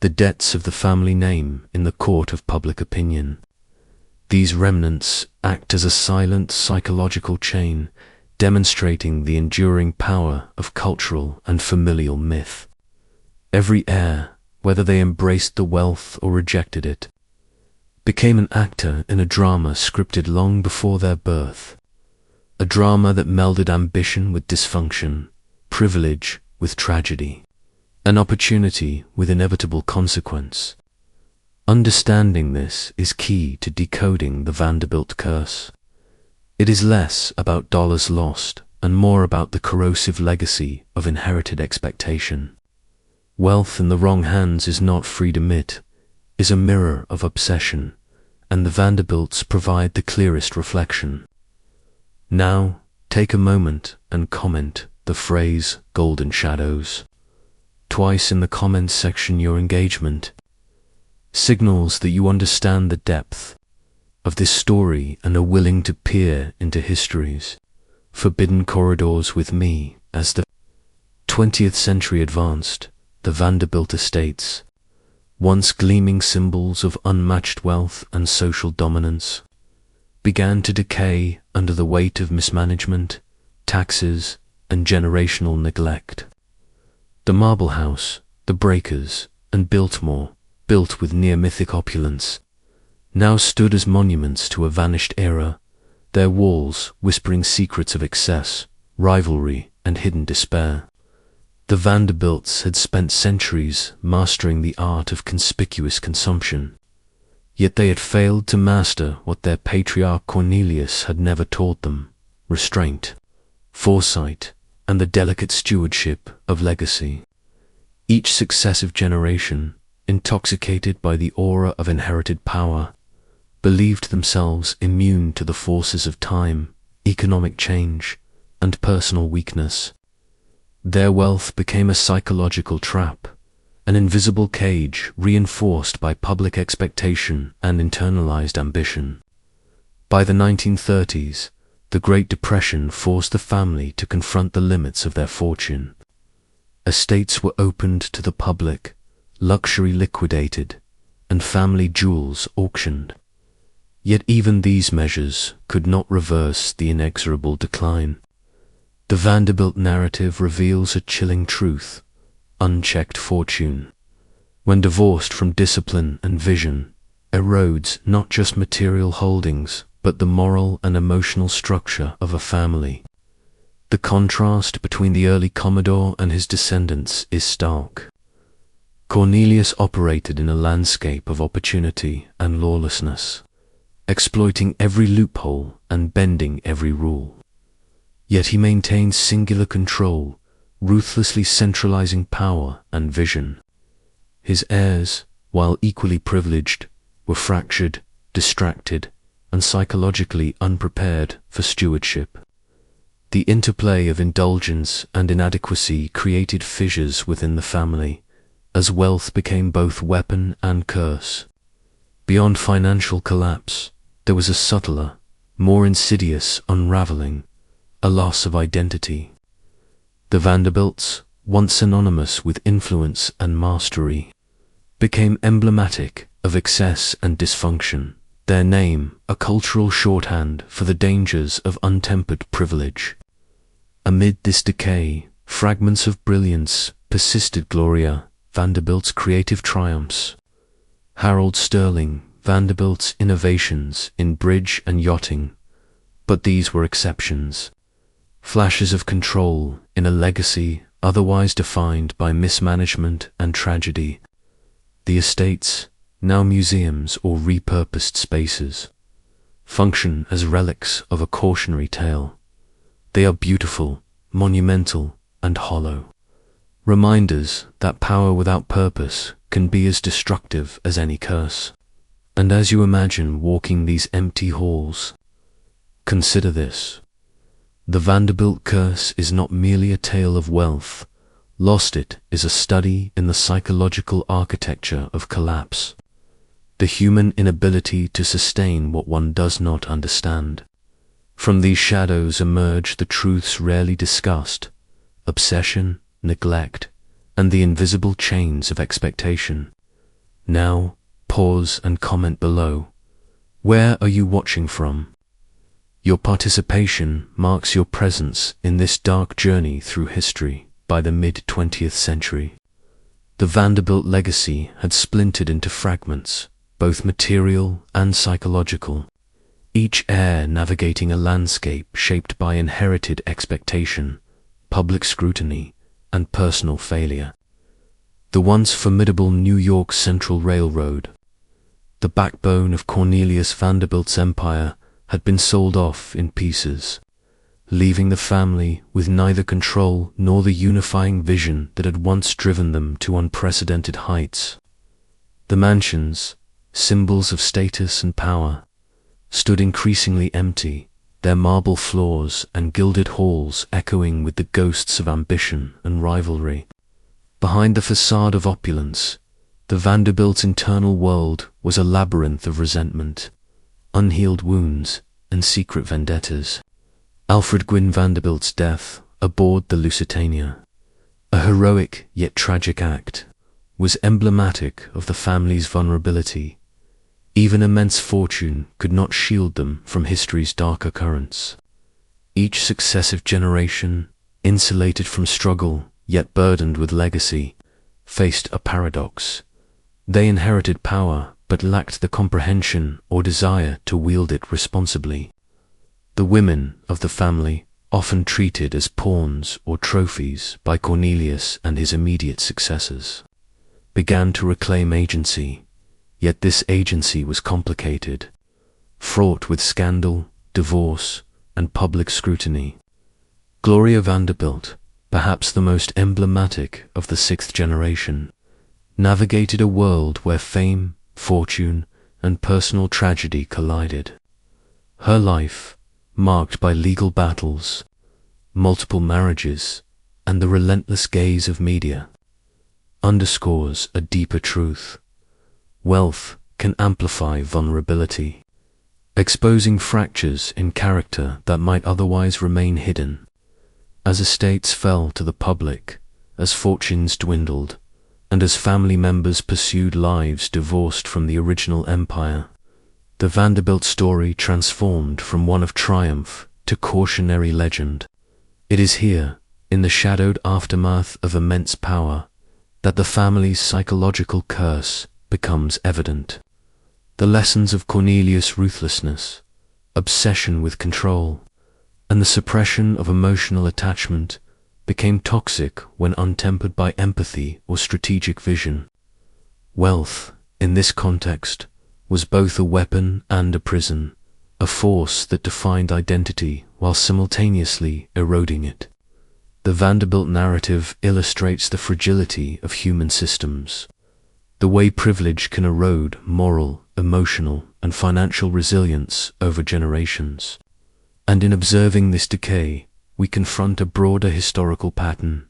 the debts of the family name in the court of public opinion. These remnants act as a silent psychological chain, demonstrating the enduring power of cultural and familial myth. Every heir, whether they embraced the wealth or rejected it, became an actor in a drama scripted long before their birth, a drama that melded ambition with dysfunction, privilege with tragedy, an opportunity with inevitable consequence. Understanding this is key to decoding the Vanderbilt curse. It is less about dollars lost and more about the corrosive legacy of inherited expectation. Wealth in the wrong hands is not freedom, it is a mirror of obsession, and the Vanderbilts provide the clearest reflection. Now, take a moment and comment the phrase "golden shadows" twice in the comments section. Your engagement signals that you understand the depth of this story and are willing to peer into history's forbidden corridors with me. As the 20th century advanced, the Vanderbilt estates, once gleaming symbols of unmatched wealth and social dominance, began to decay under the weight of mismanagement, taxes, and generational neglect. The Marble House, the Breakers, and Biltmore, built with near-mythic opulence, now stood as monuments to a vanished era, their walls whispering secrets of excess, rivalry, and hidden despair. The Vanderbilts had spent centuries mastering the art of conspicuous consumption, yet they had failed to master what their patriarch Cornelius had never taught them: restraint, foresight, and the delicate stewardship of legacy. Each successive generation, intoxicated by the aura of inherited power, believed themselves immune to the forces of time, economic change, and personal weakness. Their wealth became a psychological trap, an invisible cage reinforced by public expectation and internalized ambition. By the 1930s, the Great Depression forced the family to confront the limits of their fortune. Estates were opened to the public, luxury liquidated, and family jewels auctioned. Yet even these measures could not reverse the inexorable decline. The Vanderbilt narrative reveals a chilling truth: unchecked fortune, when divorced from discipline and vision, erodes not just material holdings, but the moral and emotional structure of a family. The contrast between the early Commodore and his descendants is stark. Cornelius operated in a landscape of opportunity and lawlessness, exploiting every loophole and bending every rule. Yet he maintained singular control, ruthlessly centralizing power and vision. His heirs, while equally privileged, were fractured, distracted, and psychologically unprepared for stewardship. The interplay of indulgence and inadequacy created fissures within the family, as wealth became both weapon and curse. Beyond financial collapse, there was a subtler, more insidious unraveling, a loss of identity. The Vanderbilts, once synonymous with influence and mastery, became emblematic of excess and dysfunction, their name a cultural shorthand for the dangers of untempered privilege. Amid this decay, fragments of brilliance persisted: Gloria Vanderbilt's creative triumphs, Harold Sterling Vanderbilt's innovations in bridge and yachting, but these were exceptions. Flashes of control in a legacy otherwise defined by mismanagement and tragedy. The estates, now museums or repurposed spaces, function as relics of a cautionary tale. They are beautiful, monumental, and hollow, reminders that power without purpose can be as destructive as any curse. And as you imagine walking these empty halls, consider this. The Vanderbilt curse is not merely a tale of wealth. Lost it is a study in the psychological architecture of collapse, the human inability to sustain what one does not understand. From these shadows emerge the truths rarely discussed: obsession, neglect, and the invisible chains of expectation. Now, pause and comment below. Where are you watching from? Your participation marks your presence in this dark journey through history. By the mid-20th century, the Vanderbilt legacy had splintered into fragments, both material and psychological, each heir navigating a landscape shaped by inherited expectation, public scrutiny, and personal failure. The once formidable New York Central Railroad, the backbone of Cornelius Vanderbilt's empire, had been sold off in pieces, leaving the family with neither control nor the unifying vision that had once driven them to unprecedented heights. The mansions, symbols of status and power, stood increasingly empty, their marble floors and gilded halls echoing with the ghosts of ambition and rivalry. Behind the facade of opulence, the Vanderbilt's internal world was a labyrinth of resentment, unhealed wounds, and secret vendettas. Alfred Gwynne Vanderbilt's death aboard the Lusitania, a heroic yet tragic act, was emblematic of the family's vulnerability. Even immense fortune could not shield them from history's darker currents. Each successive generation, insulated from struggle yet burdened with legacy, faced a paradox. They inherited power but lacked the comprehension or desire to wield it responsibly. The women of the family, often treated as pawns or trophies by Cornelius and his immediate successors, began to reclaim agency, yet this agency was complicated, fraught with scandal, divorce, and public scrutiny. Gloria Vanderbilt, perhaps the most emblematic of the sixth generation, navigated a world where fame, fortune, and personal tragedy collided. Her life, marked by legal battles, multiple marriages, and the relentless gaze of media, underscores a deeper truth. Wealth can amplify vulnerability, exposing fractures in character that might otherwise remain hidden. As estates fell to the public, as fortunes dwindled, and as family members pursued lives divorced from the original empire, the Vanderbilt story transformed from one of triumph to cautionary legend. It is here, in the shadowed aftermath of immense power, that the family's psychological curse becomes evident. The lessons of Cornelius' ruthlessness, obsession with control, and the suppression of emotional attachment became toxic when untempered by empathy or strategic vision. Wealth, in this context, was both a weapon and a prison, a force that defined identity while simultaneously eroding it. The Vanderbilt narrative illustrates the fragility of human systems, the way privilege can erode moral, emotional, and financial resilience over generations. And in observing this decay, we confront a broader historical pattern.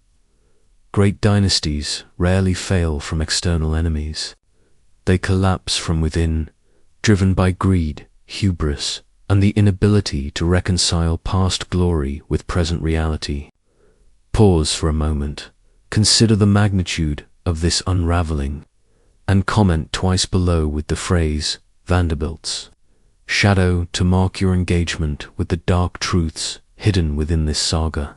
Great dynasties rarely fail from external enemies. They collapse from within, driven by greed, hubris, and the inability to reconcile past glory with present reality. Pause for a moment, consider the magnitude of this unraveling, and comment twice below with the phrase, Vanderbilts, shadow, to mark your engagement with the dark truths hidden within this saga.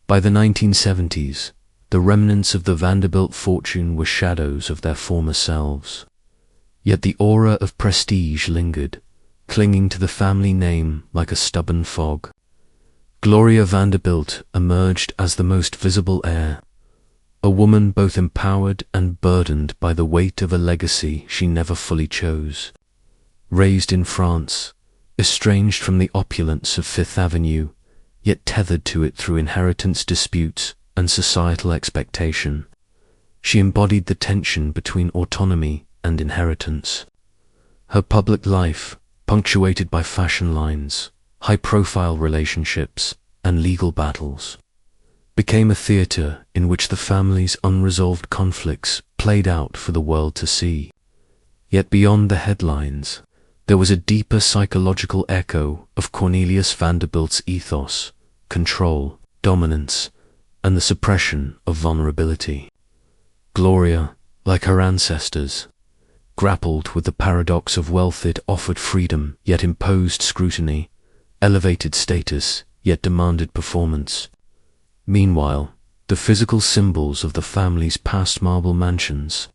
By the 1970s, the remnants of the Vanderbilt fortune were shadows of their former selves. Yet the aura of prestige lingered, clinging to the family name like a stubborn fog. Gloria Vanderbilt emerged as the most visible heir, a woman both empowered and burdened by the weight of a legacy she never fully chose. Raised in France, estranged from the opulence of Fifth Avenue, yet tethered to it through inheritance disputes and societal expectation, she embodied the tension between autonomy and inheritance. Her public life, punctuated by fashion lines, high-profile relationships, and legal battles, became a theatre in which the family's unresolved conflicts played out for the world to see. Yet beyond the headlines, there was a deeper psychological echo of Cornelius Vanderbilt's ethos: control, dominance, and the suppression of vulnerability. Gloria, like her ancestors, grappled with the paradox of wealth. It offered freedom, yet imposed scrutiny, elevated status, yet demanded performance. Meanwhile, the physical symbols of the family's past marble mansions,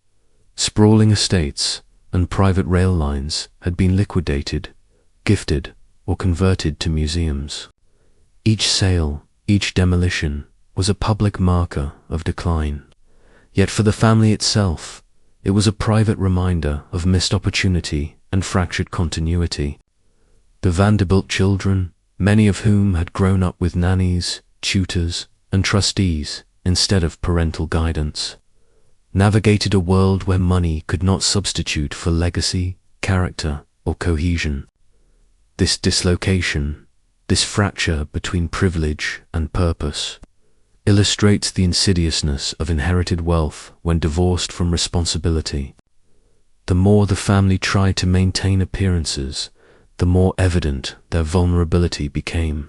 sprawling estates, and private rail lines had been liquidated, gifted, or converted to museums. Each sale, each demolition, was a public marker of decline. Yet for the family itself, it was a private reminder of missed opportunity and fractured continuity. The Vanderbilt children, many of whom had grown up with nannies, tutors, and trustees instead of parental guidance, navigated a world where money could not substitute for legacy, character, or cohesion. This dislocation, this fracture between privilege and purpose, illustrates the insidiousness of inherited wealth when divorced from responsibility. The more the family tried to maintain appearances, the more evident their vulnerability became.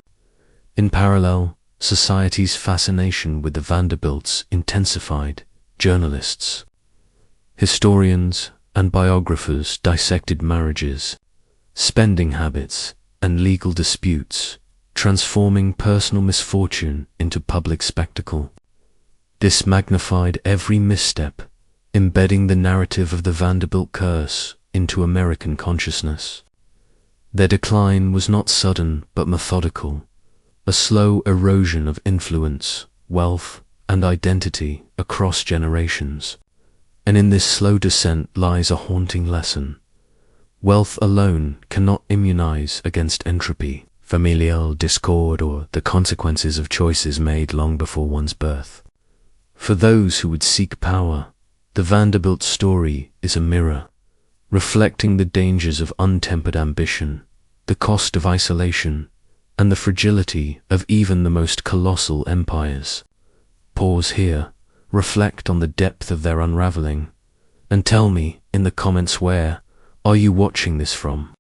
In parallel, society's fascination with the Vanderbilts intensified. Journalists, historians, and biographers dissected marriages, spending habits, and legal disputes, transforming personal misfortune into public spectacle. This magnified every misstep, embedding the narrative of the Vanderbilt curse into American consciousness. Their decline was not sudden but methodical, a slow erosion of influence, wealth, and identity across generations. And in this slow descent lies a haunting lesson. Wealth alone cannot immunize against entropy, familial discord, or the consequences of choices made long before one's birth. For those who would seek power, the Vanderbilt story is a mirror, reflecting the dangers of untempered ambition, the cost of isolation, and the fragility of even the most colossal empires. Pause here, reflect on the depth of their unraveling, and tell me in the comments, where are you watching this from?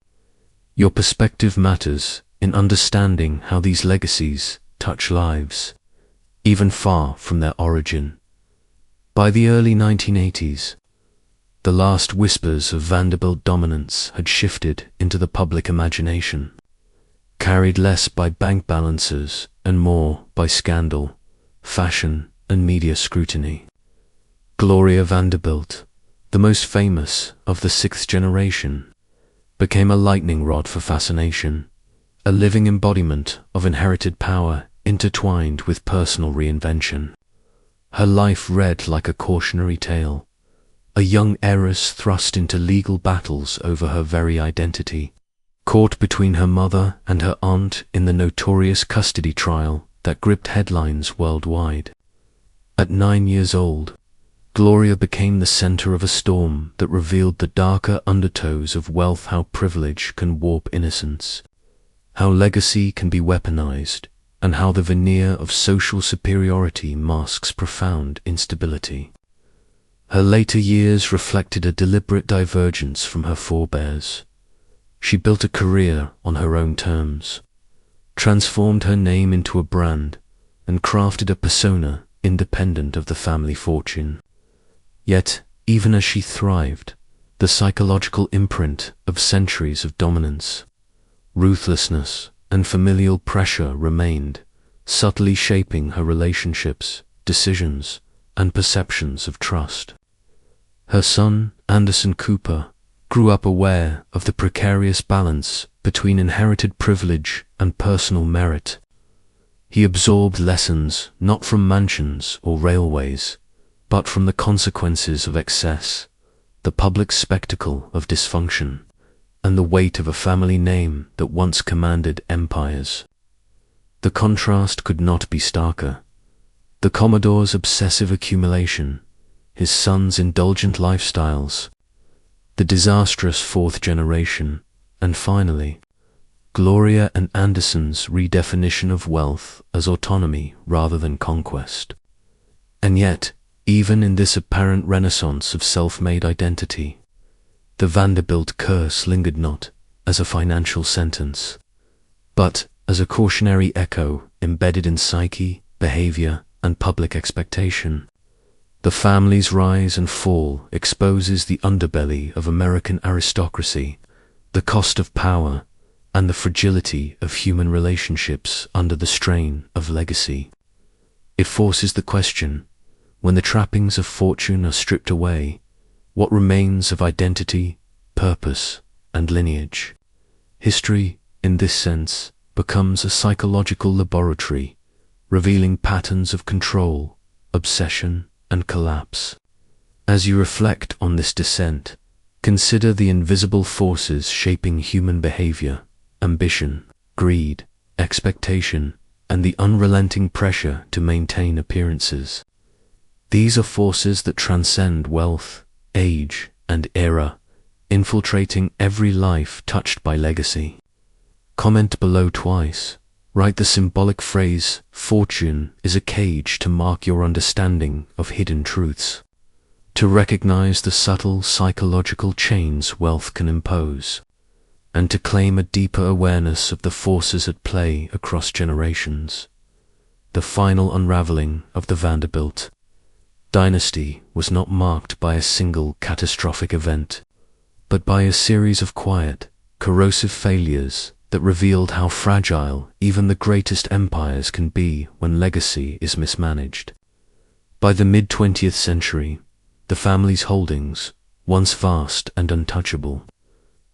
Your perspective matters in understanding how these legacies touch lives, even far from their origin. By the early 1980s, the last whispers of Vanderbilt dominance had shifted into the public imagination, carried less by bank balances and more by scandal, fashion, and media scrutiny. Gloria Vanderbilt, the most famous of the sixth generation, became a lightning rod for fascination, a living embodiment of inherited power intertwined with personal reinvention. Her life read like a cautionary tale, a young heiress thrust into legal battles over her very identity, caught between her mother and her aunt in the notorious custody trial that gripped headlines worldwide. At 9 years old, Gloria became the center of a storm that revealed the darker undertows of wealth, how privilege can warp innocence, how legacy can be weaponized, and how the veneer of social superiority masks profound instability. Her later years reflected a deliberate divergence from her forebears. She built a career on her own terms, transformed her name into a brand, and crafted a persona independent of the family fortune. Yet, even as she thrived, the psychological imprint of centuries of dominance, ruthlessness, and familial pressure remained, subtly shaping her relationships, decisions, and perceptions of trust. Her son, Anderson Cooper, grew up aware of the precarious balance between inherited privilege and personal merit. He absorbed lessons not from mansions or railways, but from the consequences of excess, the public spectacle of dysfunction, and the weight of a family name that once commanded empires. The contrast could not be starker. The Commodore's obsessive accumulation, his son's indulgent lifestyles, the disastrous fourth generation, and finally, Gloria and Anderson's redefinition of wealth as autonomy rather than conquest. And yet, even in this apparent renaissance of self-made identity, the Vanderbilt curse lingered not as a financial sentence, but as a cautionary echo embedded in psyche, behavior, and public expectation. The family's rise and fall exposes the underbelly of American aristocracy, the cost of power, and the fragility of human relationships under the strain of legacy. It forces the question, when the trappings of fortune are stripped away, what remains of identity, purpose, and lineage? History, in this sense, becomes a psychological laboratory, revealing patterns of control, obsession, and collapse. As you reflect on this descent, consider the invisible forces shaping human behavior: ambition, greed, expectation, and the unrelenting pressure to maintain appearances. These are forces that transcend wealth, age, and era, infiltrating every life touched by legacy. Comment below twice. Write the symbolic phrase, "Fortune is a cage," to mark your understanding of hidden truths, to recognize the subtle psychological chains wealth can impose, and to claim a deeper awareness of the forces at play across generations. The final unraveling of the Vanderbilt dynasty was not marked by a single catastrophic event, but by a series of quiet, corrosive failures that revealed how fragile even the greatest empires can be when legacy is mismanaged. By the mid-20th century, the family's holdings, once vast and untouchable,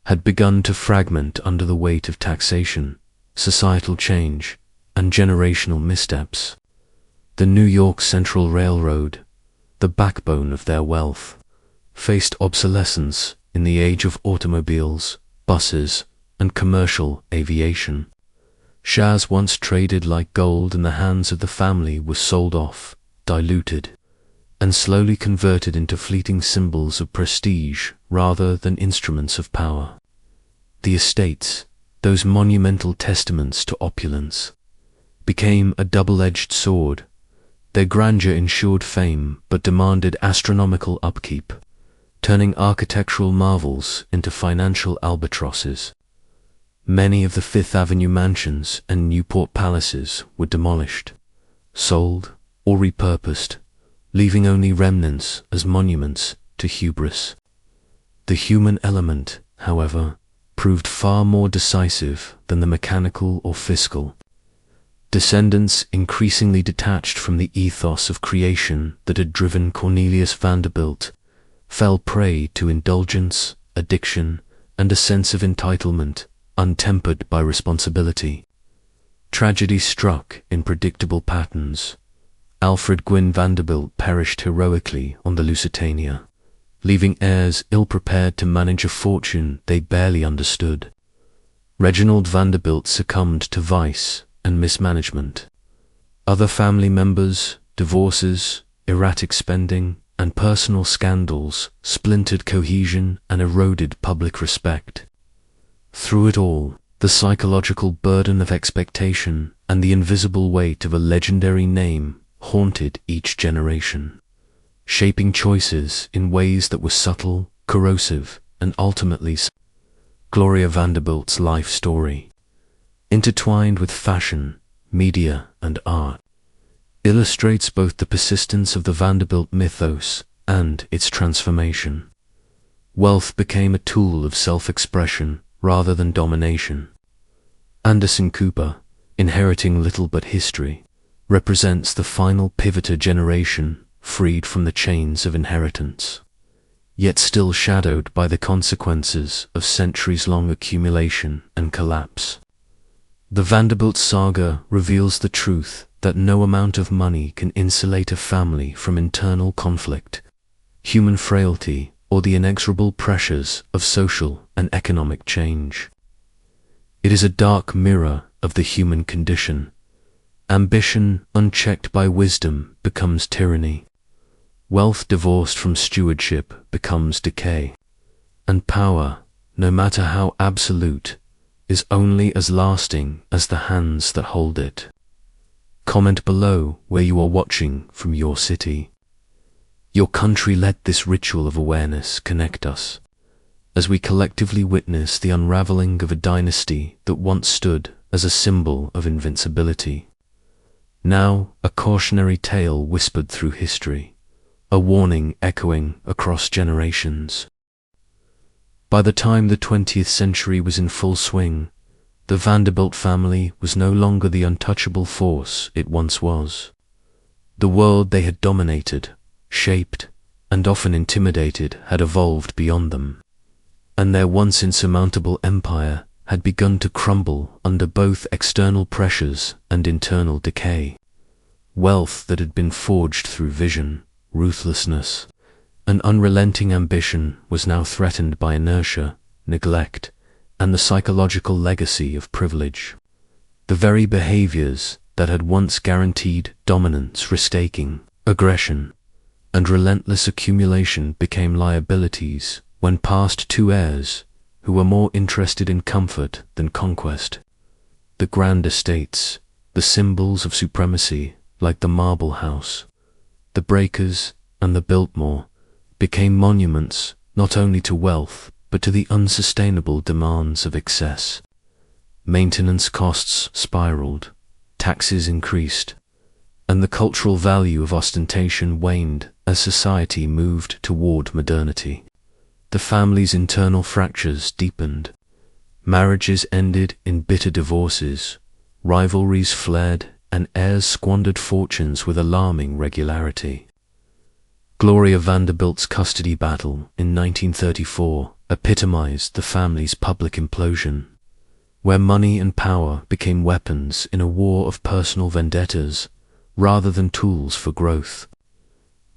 had begun to fragment under the weight of taxation, societal change, and generational missteps. The New York Central Railroad, the backbone of their wealth, faced obsolescence in the age of automobiles, buses, and commercial aviation. Shares once traded like gold in the hands of the family were sold off, diluted, and slowly converted into fleeting symbols of prestige rather than instruments of power. The estates, those monumental testaments to opulence, became a double-edged sword. Their grandeur ensured fame but demanded astronomical upkeep, turning architectural marvels into financial albatrosses. Many of the Fifth Avenue mansions and Newport palaces were demolished, sold, or repurposed, leaving only remnants as monuments to hubris. The human element, however, proved far more decisive than the mechanical or fiscal. Descendants increasingly detached from the ethos of creation that had driven Cornelius Vanderbilt fell prey to indulgence, addiction, and a sense of entitlement untempered by responsibility. Tragedy struck in predictable patterns. Alfred Gwynne Vanderbilt perished heroically on the Lusitania, leaving heirs ill-prepared to manage a fortune they barely understood. Reginald Vanderbilt succumbed to vice and mismanagement. Other family members, divorces, erratic spending, and personal scandals splintered cohesion and eroded public respect. Through it all, the psychological burden of expectation and the invisible weight of a legendary name haunted each generation, shaping choices in ways that were subtle, corrosive, and ultimately Gloria Vanderbilt's life story, intertwined with fashion, media, and art, illustrates both the persistence of the Vanderbilt mythos and its transformation. Wealth became a tool of self-expression rather than domination. Anderson Cooper, inheriting little but history, represents the final pivotal generation freed from the chains of inheritance, yet still shadowed by the consequences of centuries-long accumulation and collapse. The Vanderbilt saga reveals the truth that no amount of money can insulate a family from internal conflict, human frailty, or the inexorable pressures of social and economic change. It is a dark mirror of the human condition. Ambition unchecked by wisdom becomes tyranny. Wealth divorced from stewardship becomes decay. And power, no matter how absolute, is only as lasting as the hands that hold it. Comment below where you are watching from your city. Your country, let this ritual of awareness connect us, as we collectively witness the unraveling of a dynasty that once stood as a symbol of invincibility. Now a cautionary tale whispered through history, a warning echoing across generations. By the time the 20th century was in full swing, the Vanderbilt family was no longer the untouchable force it once was. The world they had dominated, shaped, and often intimidated had evolved beyond them, and their once insurmountable empire had begun to crumble under both external pressures and internal decay. Wealth that had been forged through vision, ruthlessness, and unrelenting ambition was now threatened by inertia, neglect, and the psychological legacy of privilege. The very behaviors that had once guaranteed dominance, risk-taking, aggression, and relentless accumulation became liabilities when passed to heirs who were more interested in comfort than conquest. The grand estates, the symbols of supremacy like the Marble House, the Breakers, and the Biltmore, became monuments not only to wealth but to the unsustainable demands of excess. Maintenance costs spiraled, taxes increased, and the cultural value of ostentation waned as society moved toward modernity. The family's internal fractures deepened. Marriages ended in bitter divorces, rivalries flared, and heirs squandered fortunes with alarming regularity. Gloria Vanderbilt's custody battle in 1934 epitomized the family's public implosion, where money and power became weapons in a war of personal vendettas rather than tools for growth.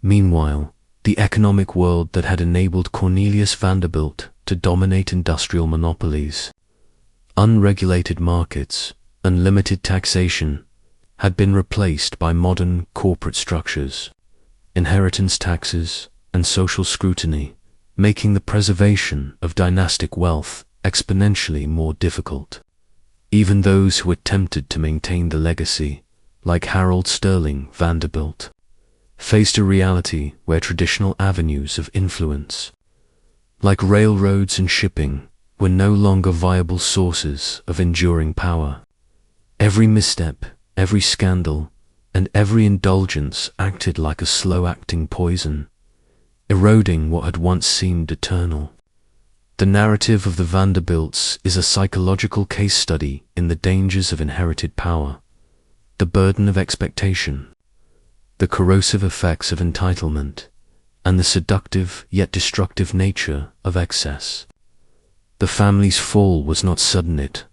Meanwhile, the economic world that had enabled Cornelius Vanderbilt to dominate industrial monopolies, unregulated markets, and limited taxation had been replaced by modern corporate structures, inheritance taxes, and social scrutiny, making the preservation of dynastic wealth exponentially more difficult. Even those who attempted to maintain the legacy, like Harold Sterling Vanderbilt, faced a reality where traditional avenues of influence, like railroads and shipping, were no longer viable sources of enduring power. Every misstep, every scandal, and every indulgence acted like a slow-acting poison, eroding what had once seemed eternal. The narrative of the Vanderbilts is a psychological case study in the dangers of inherited power, the burden of expectation, the corrosive effects of entitlement, and the seductive yet destructive nature of excess. The family's fall was not sudden, it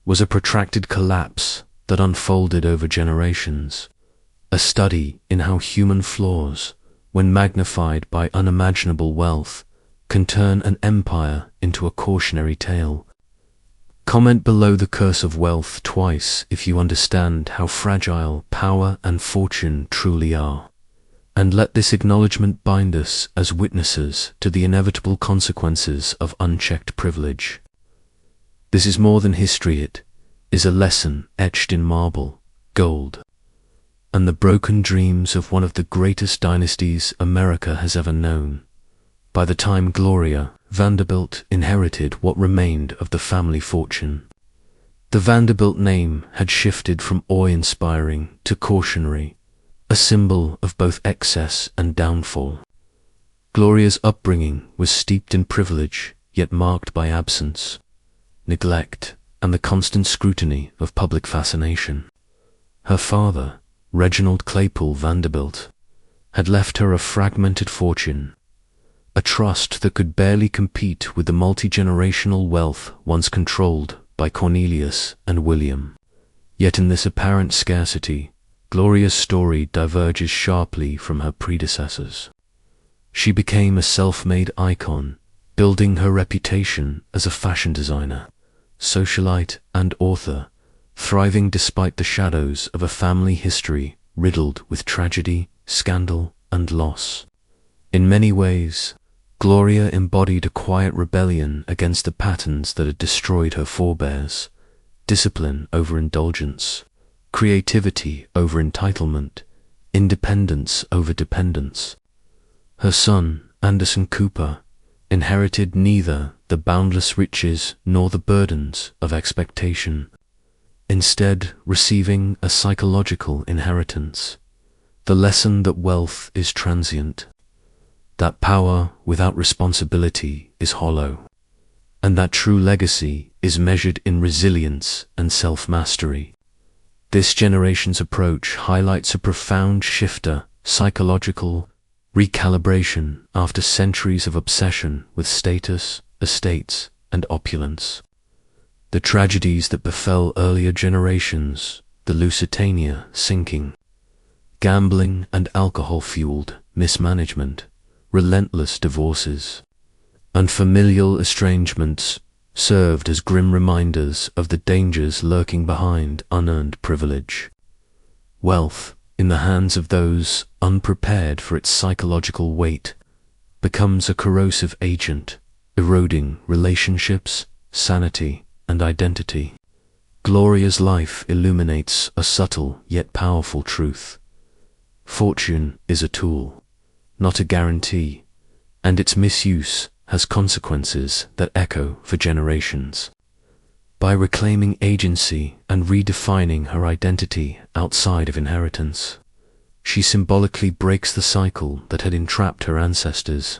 was a protracted collapse that unfolded over generations, a study in how human flaws, when magnified by unimaginable wealth, can turn an empire into a cautionary tale. Comment below the curse of wealth twice if you understand how fragile power and fortune truly are, and let this acknowledgement bind us as witnesses to the inevitable consequences of unchecked privilege. This is more than history, it is a lesson etched in marble, gold, and the broken dreams of one of the greatest dynasties America has ever known. By the time Gloria Vanderbilt inherited what remained of the family fortune, the Vanderbilt name had shifted from awe-inspiring to cautionary, a symbol of both excess and downfall. Gloria's upbringing was steeped in privilege, yet marked by absence, neglect, and the constant scrutiny of public fascination. Her father, Reginald Claypool Vanderbilt, had left her a fragmented fortune, a trust that could barely compete with the multi-generational wealth once controlled by Cornelius and William. Yet in this apparent scarcity, Gloria's story diverges sharply from her predecessors. She became a self-made icon, building her reputation as a fashion designer, socialite, and author, thriving despite the shadows of a family history riddled with tragedy, scandal, and loss. In many ways, Gloria embodied a quiet rebellion against the patterns that had destroyed her forebears: discipline over indulgence, creativity over entitlement, independence over dependence. Her son, Anderson Cooper, inherited neither the boundless riches nor the burdens of expectation, instead receiving a psychological inheritance, the lesson that wealth is transient, that power without responsibility is hollow, and that true legacy is measured in resilience and self-mastery. This generation's approach highlights a profound psychological recalibration after centuries of obsession with status, estates, and opulence. The tragedies that befell earlier generations, the Lusitania sinking, gambling and alcohol-fueled mismanagement, relentless divorces, and familial estrangements, served as grim reminders of the dangers lurking behind unearned privilege. Wealth, in the hands of those unprepared for its psychological weight, becomes a corrosive agent, eroding relationships, sanity, and identity. Gloria's life illuminates a subtle yet powerful truth. Fortune is a tool, not a guarantee, and its misuse has consequences that echo for generations. By reclaiming agency and redefining her identity outside of inheritance, she symbolically breaks the cycle that had entrapped her ancestors.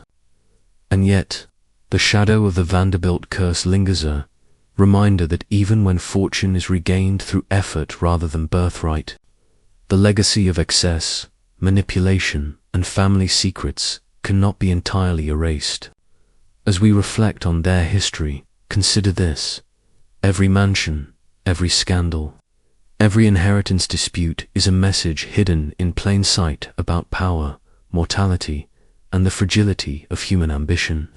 And yet, the shadow of the Vanderbilt curse lingers, a reminder that even when fortune is regained through effort rather than birthright, the legacy of excess, manipulation, and family secrets cannot be entirely erased. As we reflect on their history, consider this: every mansion, every scandal, every inheritance dispute is a message hidden in plain sight about power, mortality, and the fragility of human ambition.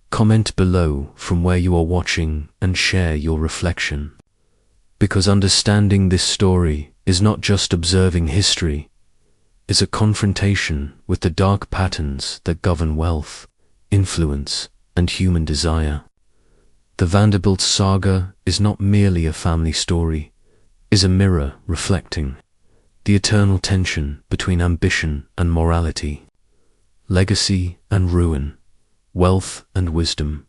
Comment below from where you are watching and share your reflection, because understanding this story is not just observing history, it's a confrontation with the dark patterns that govern wealth, influence, and human desire. The Vanderbilt saga is not merely a family story, is a mirror reflecting the eternal tension between ambition and morality, legacy and ruin, wealth and wisdom.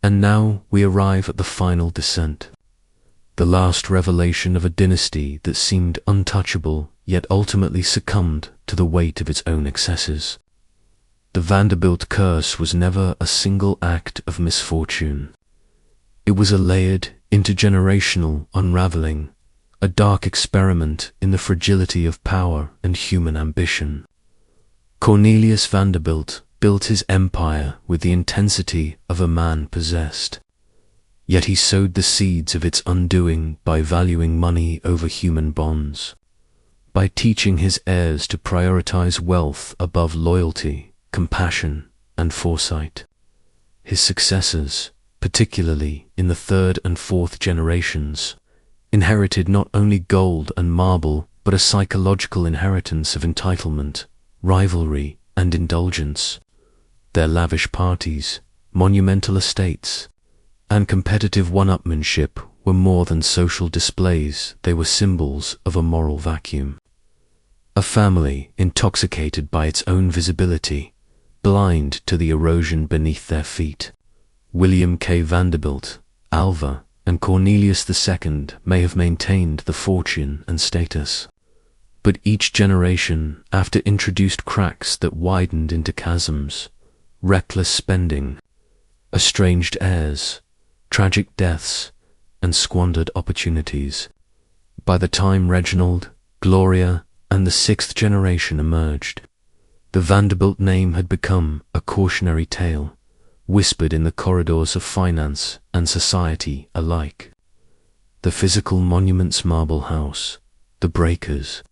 And now we arrive at the final descent, the last revelation of a dynasty that seemed untouchable yet ultimately succumbed to the weight of its own excesses. The Vanderbilt curse was never a single act of misfortune. It was a layered, intergenerational unraveling, a dark experiment in the fragility of power and human ambition. Cornelius Vanderbilt built his empire with the intensity of a man possessed, yet he sowed the seeds of its undoing by valuing money over human bonds, by teaching his heirs to prioritize wealth above loyalty, compassion, and foresight. His successors, particularly in the third and fourth generations, inherited not only gold and marble, but a psychological inheritance of entitlement, rivalry, and indulgence. Their lavish parties, monumental estates, and competitive one-upmanship were more than social displays, they were symbols of a moral vacuum. A family intoxicated by its own visibility, blind to the erosion beneath their feet. William K. Vanderbilt, Alva, and Cornelius II may have maintained the fortune and status, but each generation after introduced cracks that widened into chasms: reckless spending, estranged heirs, tragic deaths, and squandered opportunities. By the time Reginald, Gloria, and the sixth generation emerged, the Vanderbilt name had become a cautionary tale, whispered in the corridors of finance and society alike. The physical monument's marble house, the breakers,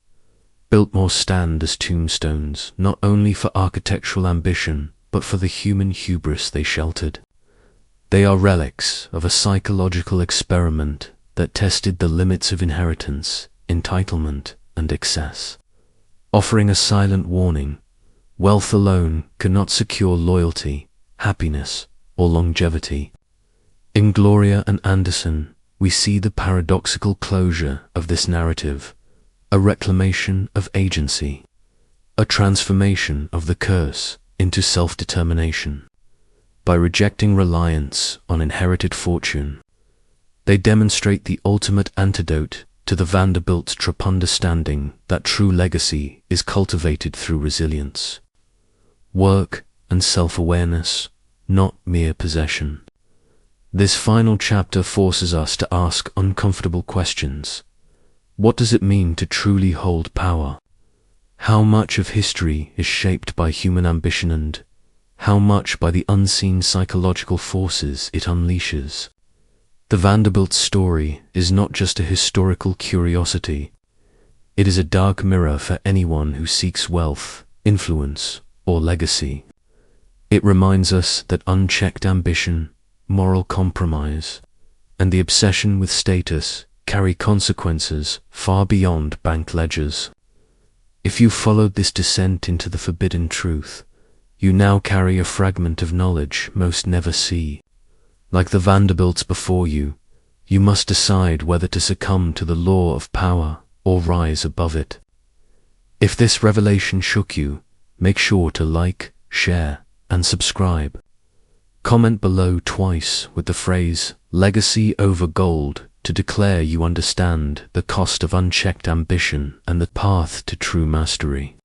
Biltmore stand as tombstones, not only for architectural ambition, but for the human hubris they sheltered. They are relics of a psychological experiment that tested the limits of inheritance, entitlement, and excess, offering a silent warning: wealth alone cannot secure loyalty, happiness, or longevity. In Gloria and Anderson, we see the paradoxical closure of this narrative, a reclamation of agency, a transformation of the curse into self-determination. By rejecting reliance on inherited fortune, they demonstrate the ultimate antidote to the Vanderbilts' trap understanding that true legacy is cultivated through resilience, work, and self-awareness, not mere possession. This final chapter forces us to ask uncomfortable questions. What does it mean to truly hold power? How much of history is shaped by human ambition, and how much by the unseen psychological forces it unleashes? The Vanderbilt story is not just a historical curiosity. It is a dark mirror for anyone who seeks wealth, influence, or legacy. It reminds us that unchecked ambition, moral compromise, and the obsession with status carry consequences far beyond bank ledgers. If you followed this descent into the forbidden truth, you now carry a fragment of knowledge most never see. Like the Vanderbilts before you, you must decide whether to succumb to the law of power or rise above it. If this revelation shook you, make sure to like, share, and subscribe. Comment below twice with the phrase "legacy over gold" to declare you understand the cost of unchecked ambition and the path to true mastery.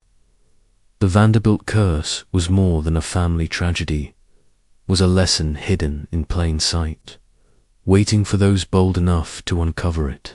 The Vanderbilt curse was more than a family tragedy, was a lesson hidden in plain sight, waiting for those bold enough to uncover it.